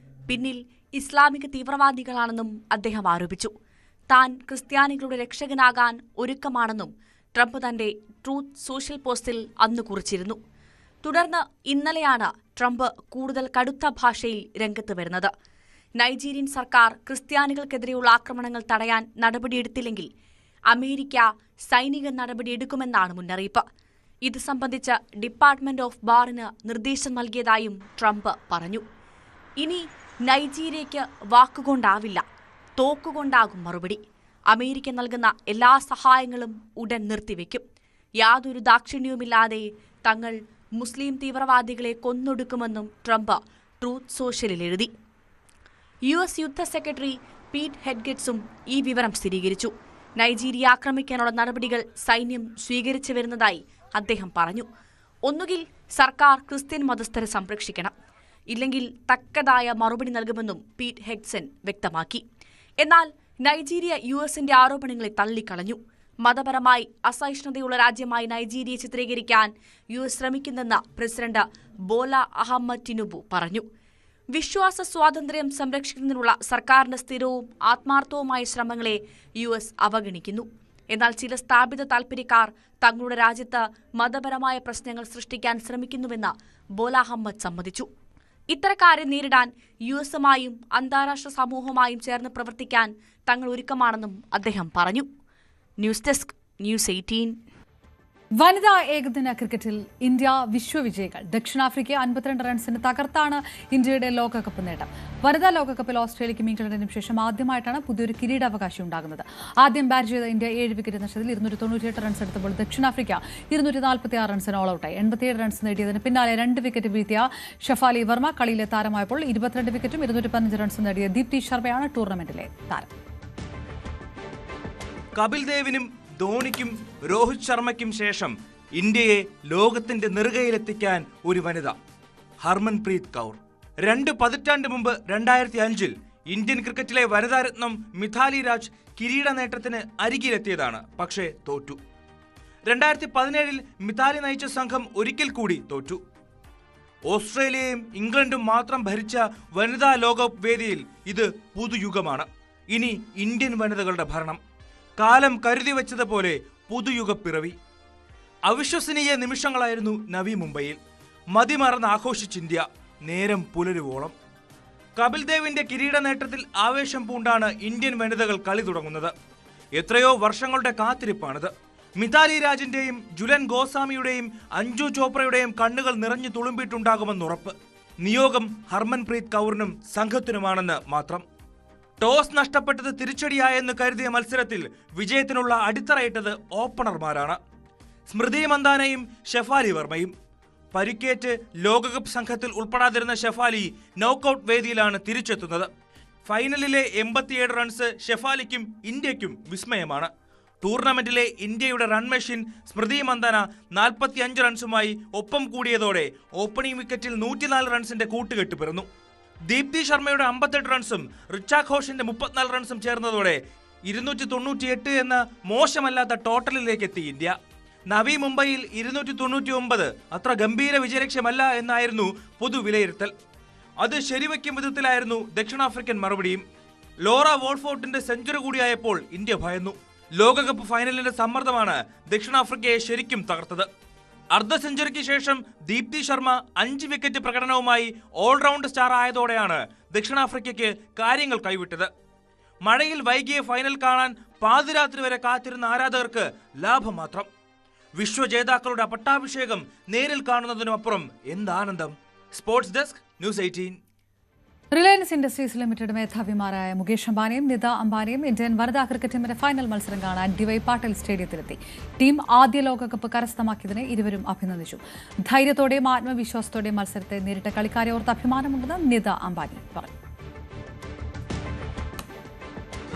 പിന്നിൽ ഇസ്ലാമിക തീവ്രവാദികളാണെന്നും അദ്ദേഹം ആരോപിച്ചു. താൻ ക്രിസ്ത്യാനികളുടെ രക്ഷകനാകാൻ ഒരുക്കമാണെന്നും ട്രംപ് തന്റെ ട്രൂത്ത് സോഷ്യൽ പോസ്റ്റിൽ അന്ന് കുറിച്ചിരുന്നു. തുടർന്ന് ഇന്നലെയാണ് ട്രംപ് കൂടുതൽ കടുത്ത ഭാഷയിൽ രംഗത്ത് വരുന്നത്. നൈജീരിയൻ സർക്കാർ ക്രിസ്ത്യാനികൾക്കെതിരെയുള്ള ആക്രമണങ്ങൾ തടയാൻ നടപടിയെടുത്തില്ലെങ്കിൽ അമേരിക്ക സൈനിക നടപടിയെടുക്കുമെന്നാണ് മുന്നറിയിപ്പ്. ഇത് സംബന്ധിച്ച് ഡിപ്പാർട്ട്മെന്റ് ഓഫ് ബാറിന് നിർദ്ദേശം നൽകിയതായും ട്രംപ് പറഞ്ഞു. ഇനി നൈജീരിയയ്ക്ക് വാക്കുകൊണ്ടാവില്ല, തോക്കുകൊണ്ടാകും മറുപടി. അമേരിക്ക നൽകുന്ന എല്ലാ സഹായങ്ങളും ഉടൻ നിർത്തിവെക്കും. യാതൊരു ദാക്ഷിണ്യവുമില്ലാതെ തങ്ങൾ മുസ്ലിം തീവ്രവാദികളെ കൊന്നൊടുക്കുമെന്നും ട്രംപ് ട്രൂത്ത് സോഷ്യലിൽ എഴുതി. US യുദ്ധ സെക്രട്ടറി പീറ്റ് ഹെഡ്ഗെറ്റ്സും ഈ വിവരം സ്ഥിരീകരിച്ചു. നൈജീരിയ ആക്രമിക്കാനുള്ള നടപടികൾ സൈന്യം സ്വീകരിച്ചു വരുന്നതായി അദ്ദേഹം പറഞ്ഞു. ഒന്നുകിൽ സർക്കാർ ക്രിസ്ത്യൻ മതസ്ഥരെ സംരക്ഷിക്കണം, ഇല്ലെങ്കിൽ തക്കതായ മറുപടി നൽകുമെന്നും പീറ്റ് ഹെഗ്സൺ വ്യക്തമാക്കി. എന്നാൽ നൈജീരിയ US ആരോപണങ്ങളെ തള്ളിക്കളഞ്ഞു. മതപരമായി അസഹിഷ്ണുതയുള്ള രാജ്യമായി നൈജീരിയയെ ചിത്രീകരിക്കാൻ US ശ്രമിക്കുന്നെന്ന് പ്രസിഡന്റ് ബോല അഹമ്മദ് ടിനുബു പറഞ്ഞു. വിശ്വാസ സ്വാതന്ത്ര്യം സംരക്ഷിക്കുന്നതിനുള്ള സർക്കാരിന്റെ സ്ഥിരവും ആത്മാർത്ഥവുമായ ശ്രമങ്ങളെ US അവഗണിക്കുന്നു. എന്നാൽ ചില സ്ഥാപിത താൽപര്യക്കാർ തങ്ങളുടെ രാജ്യത്ത് മതപരമായ പ്രശ്നങ്ങൾ സൃഷ്ടിക്കാൻ ശ്രമിക്കുന്നുവെന്ന് ബോല അഹമ്മദ് സമ്മതിച്ചു. ഇത്തരക്കാരെ നേരിടാൻ US-ഉമായും അന്താരാഷ്ട്ര സമൂഹവുമായും ചേർന്ന് പ്രവർത്തിക്കാൻ തങ്ങൾ ഒരുക്കമാണെന്നും അദ്ദേഹം പറഞ്ഞു. News desk news 18. വനിതാ ഏകദിന ക്രിക്കറ്റിൽ ഇന്ത്യ വിശ്വവിജയികൾ. ദക്ഷിണാഫ്രിക്കയെ 52 റൺസിന് തകർത്താണ് ഇന്ത്യയുടെ ലോകകപ്പ് നേട്ടം. വനിതാ ലോകകപ്പിൽ ഓസ്ട്രേലിയയ്ക്കും ഇംഗ്ലണ്ടിനും ശേഷം ആദ്യമായിട്ടാണ് പുതിയൊരു കിരീടാവകാശി ഉണ്ടാകുന്നത്. ആദ്യം ബാറ്റ് ചെയ്ത ഇന്ത്യ 7 വിക്കറ്റ് നഷ്ടത്തിൽ 298 റൺസ് എടുത്തപ്പോൾ ദക്ഷിണാഫ്രിക്ക 246 റൺസിന് ഓൾ ഔട്ടായി. 87 റൺസ് നേടിയതിന് പിന്നാലെ 2 വിക്കറ്റ് വീഴ്ത്തിയ ഷഫാലി വർമ്മ കളിയിലെ താരമായപ്പോൾ 22 വിക്കറ്റും 215 റൺസും നേടിയ ദീപ്തി ശർമ്മയാണ് ടൂർണമെന്റിലെ താരം. കപിൽ ദേവിനും ധോണിക്കും രോഹിത് ശർമ്മയ്ക്കും ശേഷം ഇന്ത്യയെ ലോകത്തിന്റെ നെറുകയിലെത്തിക്കാൻ ഒരു വനിത, ഹർമൻപ്രീത് കൗർ. 2 പതിറ്റാണ്ട് മുമ്പ് 2005-ൽ ഇന്ത്യൻ ക്രിക്കറ്റിലെ വനിതാരത്നം മിഥാലി രാജ് കിരീട നേട്ടത്തിന് അരികിലെത്തിയതാണ്. പക്ഷേ തോറ്റു. 2017-ൽ മിഥാലി നയിച്ച സംഘം ഒരിക്കൽ കൂടി തോറ്റു. ഓസ്ട്രേലിയയും ഇംഗ്ലണ്ടും മാത്രം ഭരിച്ച വനിതാ ലോകകപ്പ് വേദിയിൽ ഇത് പുതുയുഗമാണ്. ഇനി ഇന്ത്യൻ വനിതകളുടെ ഭരണം. കാലം കരുതി വെച്ചതുപോലെ പുതുയുഗപ്പിറവി. അവിശ്വസനീയ നിമിഷങ്ങളായിരുന്നു നവി മുംബൈയിൽ. മതിമറന്ന് ആഘോഷിച്ചിന്ത്യ നേരം പുലരുവോളം. കപിൽ ദേവിന്റെ കിരീട നേട്ടത്തിൽ ആവേശം പൂണ്ടാണ് ഇന്ത്യൻ വനിതകൾ കളി തുടങ്ങുന്നത്. എത്രയോ വർഷങ്ങളുടെ കാത്തിരിപ്പാണിത്. മിതാലി രാജിന്റെയും ജുലൻ ഗോസ്വാമിയുടെയും അഞ്ജു ചോപ്രയുടെയും കണ്ണുകൾ നിറഞ്ഞു തുളുമ്പിയിട്ടുണ്ടാകുമെന്നുറപ്പ്. നിയോഗം ഹർമൻപ്രീത് കൗറിനും സംഘത്തിനുമാണെന്ന് മാത്രം. ടോസ് നഷ്ടപ്പെട്ടത് തിരിച്ചടിയായെന്ന് കരുതിയ മത്സരത്തിൽ വിജയത്തിനുള്ള അടിത്തറയിട്ടത് ഓപ്പണർമാരാണ്. സ്മൃതി മന്ദാനയും ഷെഫാലി വർമ്മയും. പരിക്കേറ്റ് ലോകകപ്പ് സംഘത്തിൽ ഉൾപ്പെടാതിരുന്ന ഷെഫാലി നോക്കൌട്ട് വേദിയിലാണ് തിരിച്ചെത്തുന്നത്. ഫൈനലിലെ 87 റൺസ് ഷെഫാലിക്കും ഇന്ത്യയ്ക്കും വിസ്മയമാണ്. ടൂർണമെന്റിലെ ഇന്ത്യയുടെ റൺ മെഷീൻ സ്മൃതി മന്ദാന 45 റൺസുമായി ഒപ്പം കൂടിയതോടെ ഓപ്പണിംഗ് വിക്കറ്റിൽ 104 റൺസിന്റെ കൂട്ടുകെട്ട് പിറന്നു. ദീപ്തി ശർമ്മയുടെ 58 റൺസും റിച്ച ഘോഷിന്റെ 34 റൺസും ചേർന്നതോടെ 298 എന്ന മോശമല്ലാത്ത ടോട്ടലിലേക്ക് എത്തി ഇന്ത്യ. നവി മുംബൈയിൽ 299 അത്ര ഗംഭീര വിജയലക്ഷ്യമല്ല എന്നായിരുന്നു പൊതുവിലയിരുത്തൽ. അത് ശരിവയ്ക്കും വിധത്തിലായിരുന്നു ദക്ഷിണാഫ്രിക്കൻ മറുപടിയും. ലോറ വോൾഫോർട്ടിന്റെ സെഞ്ചുറി കൂടിയായപ്പോൾ ഇന്ത്യ ഭയന്നു. ലോകകപ്പ് ഫൈനലിന്റെ സമ്മർദ്ദമാണ് ദക്ഷിണാഫ്രിക്കയെ ശരിക്കും തകർത്തത്. അർദ്ധ സെഞ്ചുറിക്ക് ശേഷം ദീപ്തി ശർമ്മ 5 വിക്കറ്റ് പ്രകടനവുമായി ഓൾറൗണ്ട് സ്റ്റാർ ആയതോടെയാണ് ദക്ഷിണാഫ്രിക്കയ്ക്ക് കാര്യങ്ങൾ കൈവിട്ടത്. മഴയിൽ വൈകിയ ഫൈനൽ കാണാൻ പാതിരാത്രി വരെ കാത്തിരുന്ന ആരാധകർക്ക് ലാഭം മാത്രം. വിശ്വജേതാക്കളുടെ പട്ടാഭിഷേകം നേരിൽ കാണുന്നതിനുമപ്പുറം എന്താനന്ദം. Sports desk news 18. Reliance Industries Limited മേധാവിമാരായ മുകേഷ് അംബാനിയും നിത അംബാനിയും ഇന്ത്യൻ വനിതാ ക്രിക്കറ്റ് ടീമിന്റെ ഫൈനൽ മത്സരം കാണാൻ DY പാട്ടീൽ സ്റ്റേഡിയത്തിലെത്തി. ടീം ആദ്യ ലോകകപ്പ് കരസ്ഥമാക്കിയതിനെ ഇരുവരും അഭിനന്ദിച്ചു. ധൈര്യത്തോടെയും ആത്മവിശ്വാസത്തോടെയും മത്സരത്തെ നേരിട്ട കളിക്കാരെ ഓർത്ത് അഭിമാനമുണ്ടെന്ന് നിത അംബാനി പറഞ്ഞു.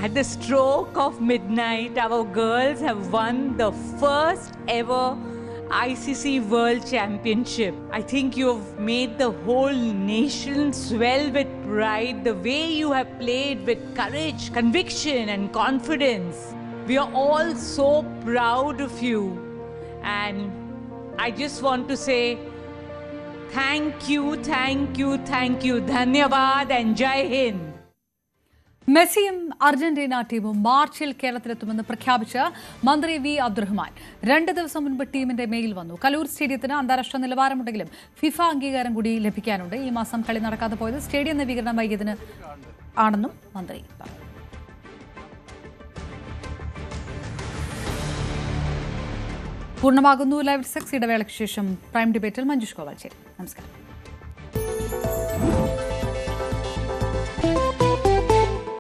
At the stroke of midnight, our girls have won the first ever ICC World Championship. I think you have made the whole nation swell with pride. The way you have played with courage, conviction and confidence. We are all so proud of you. And I just want to say thank you, thank you, thank you. Dhanyavad and Jai Hind. മെസ്സിയും Argentina ടീമും മാർച്ചിൽ കേരളത്തിലെത്തുമെന്ന് പ്രഖ്യാപിച്ച് മന്ത്രി V Abdurahman 2 ദിവസം മുൻപ് ടീമിന്റെ mail വന്നു. കലൂർ സ്റ്റേഡിയത്തിന് അന്താരാഷ്ട്ര നിലവാരമുണ്ടെങ്കിലും ഫിഫ അംഗീകാരം കൂടി ലഭിക്കാനുണ്ട്. ഈ മാസം കളി നടക്കാതെ പോയത് സ്റ്റേഡിയം നവീകരണം വൈകിയതിന് ആണെന്നും മന്ത്രി പറഞ്ഞു. പൂർണ്ണമാകുന്നു ലൈവ് 6. ഇടവേളയ്ക്ക് ശേഷം പ്രൈം ഡിബേറ്റിൽ മഞ്ജുഷ് ഗോപാൽ ചേരും. നമസ്കാരം.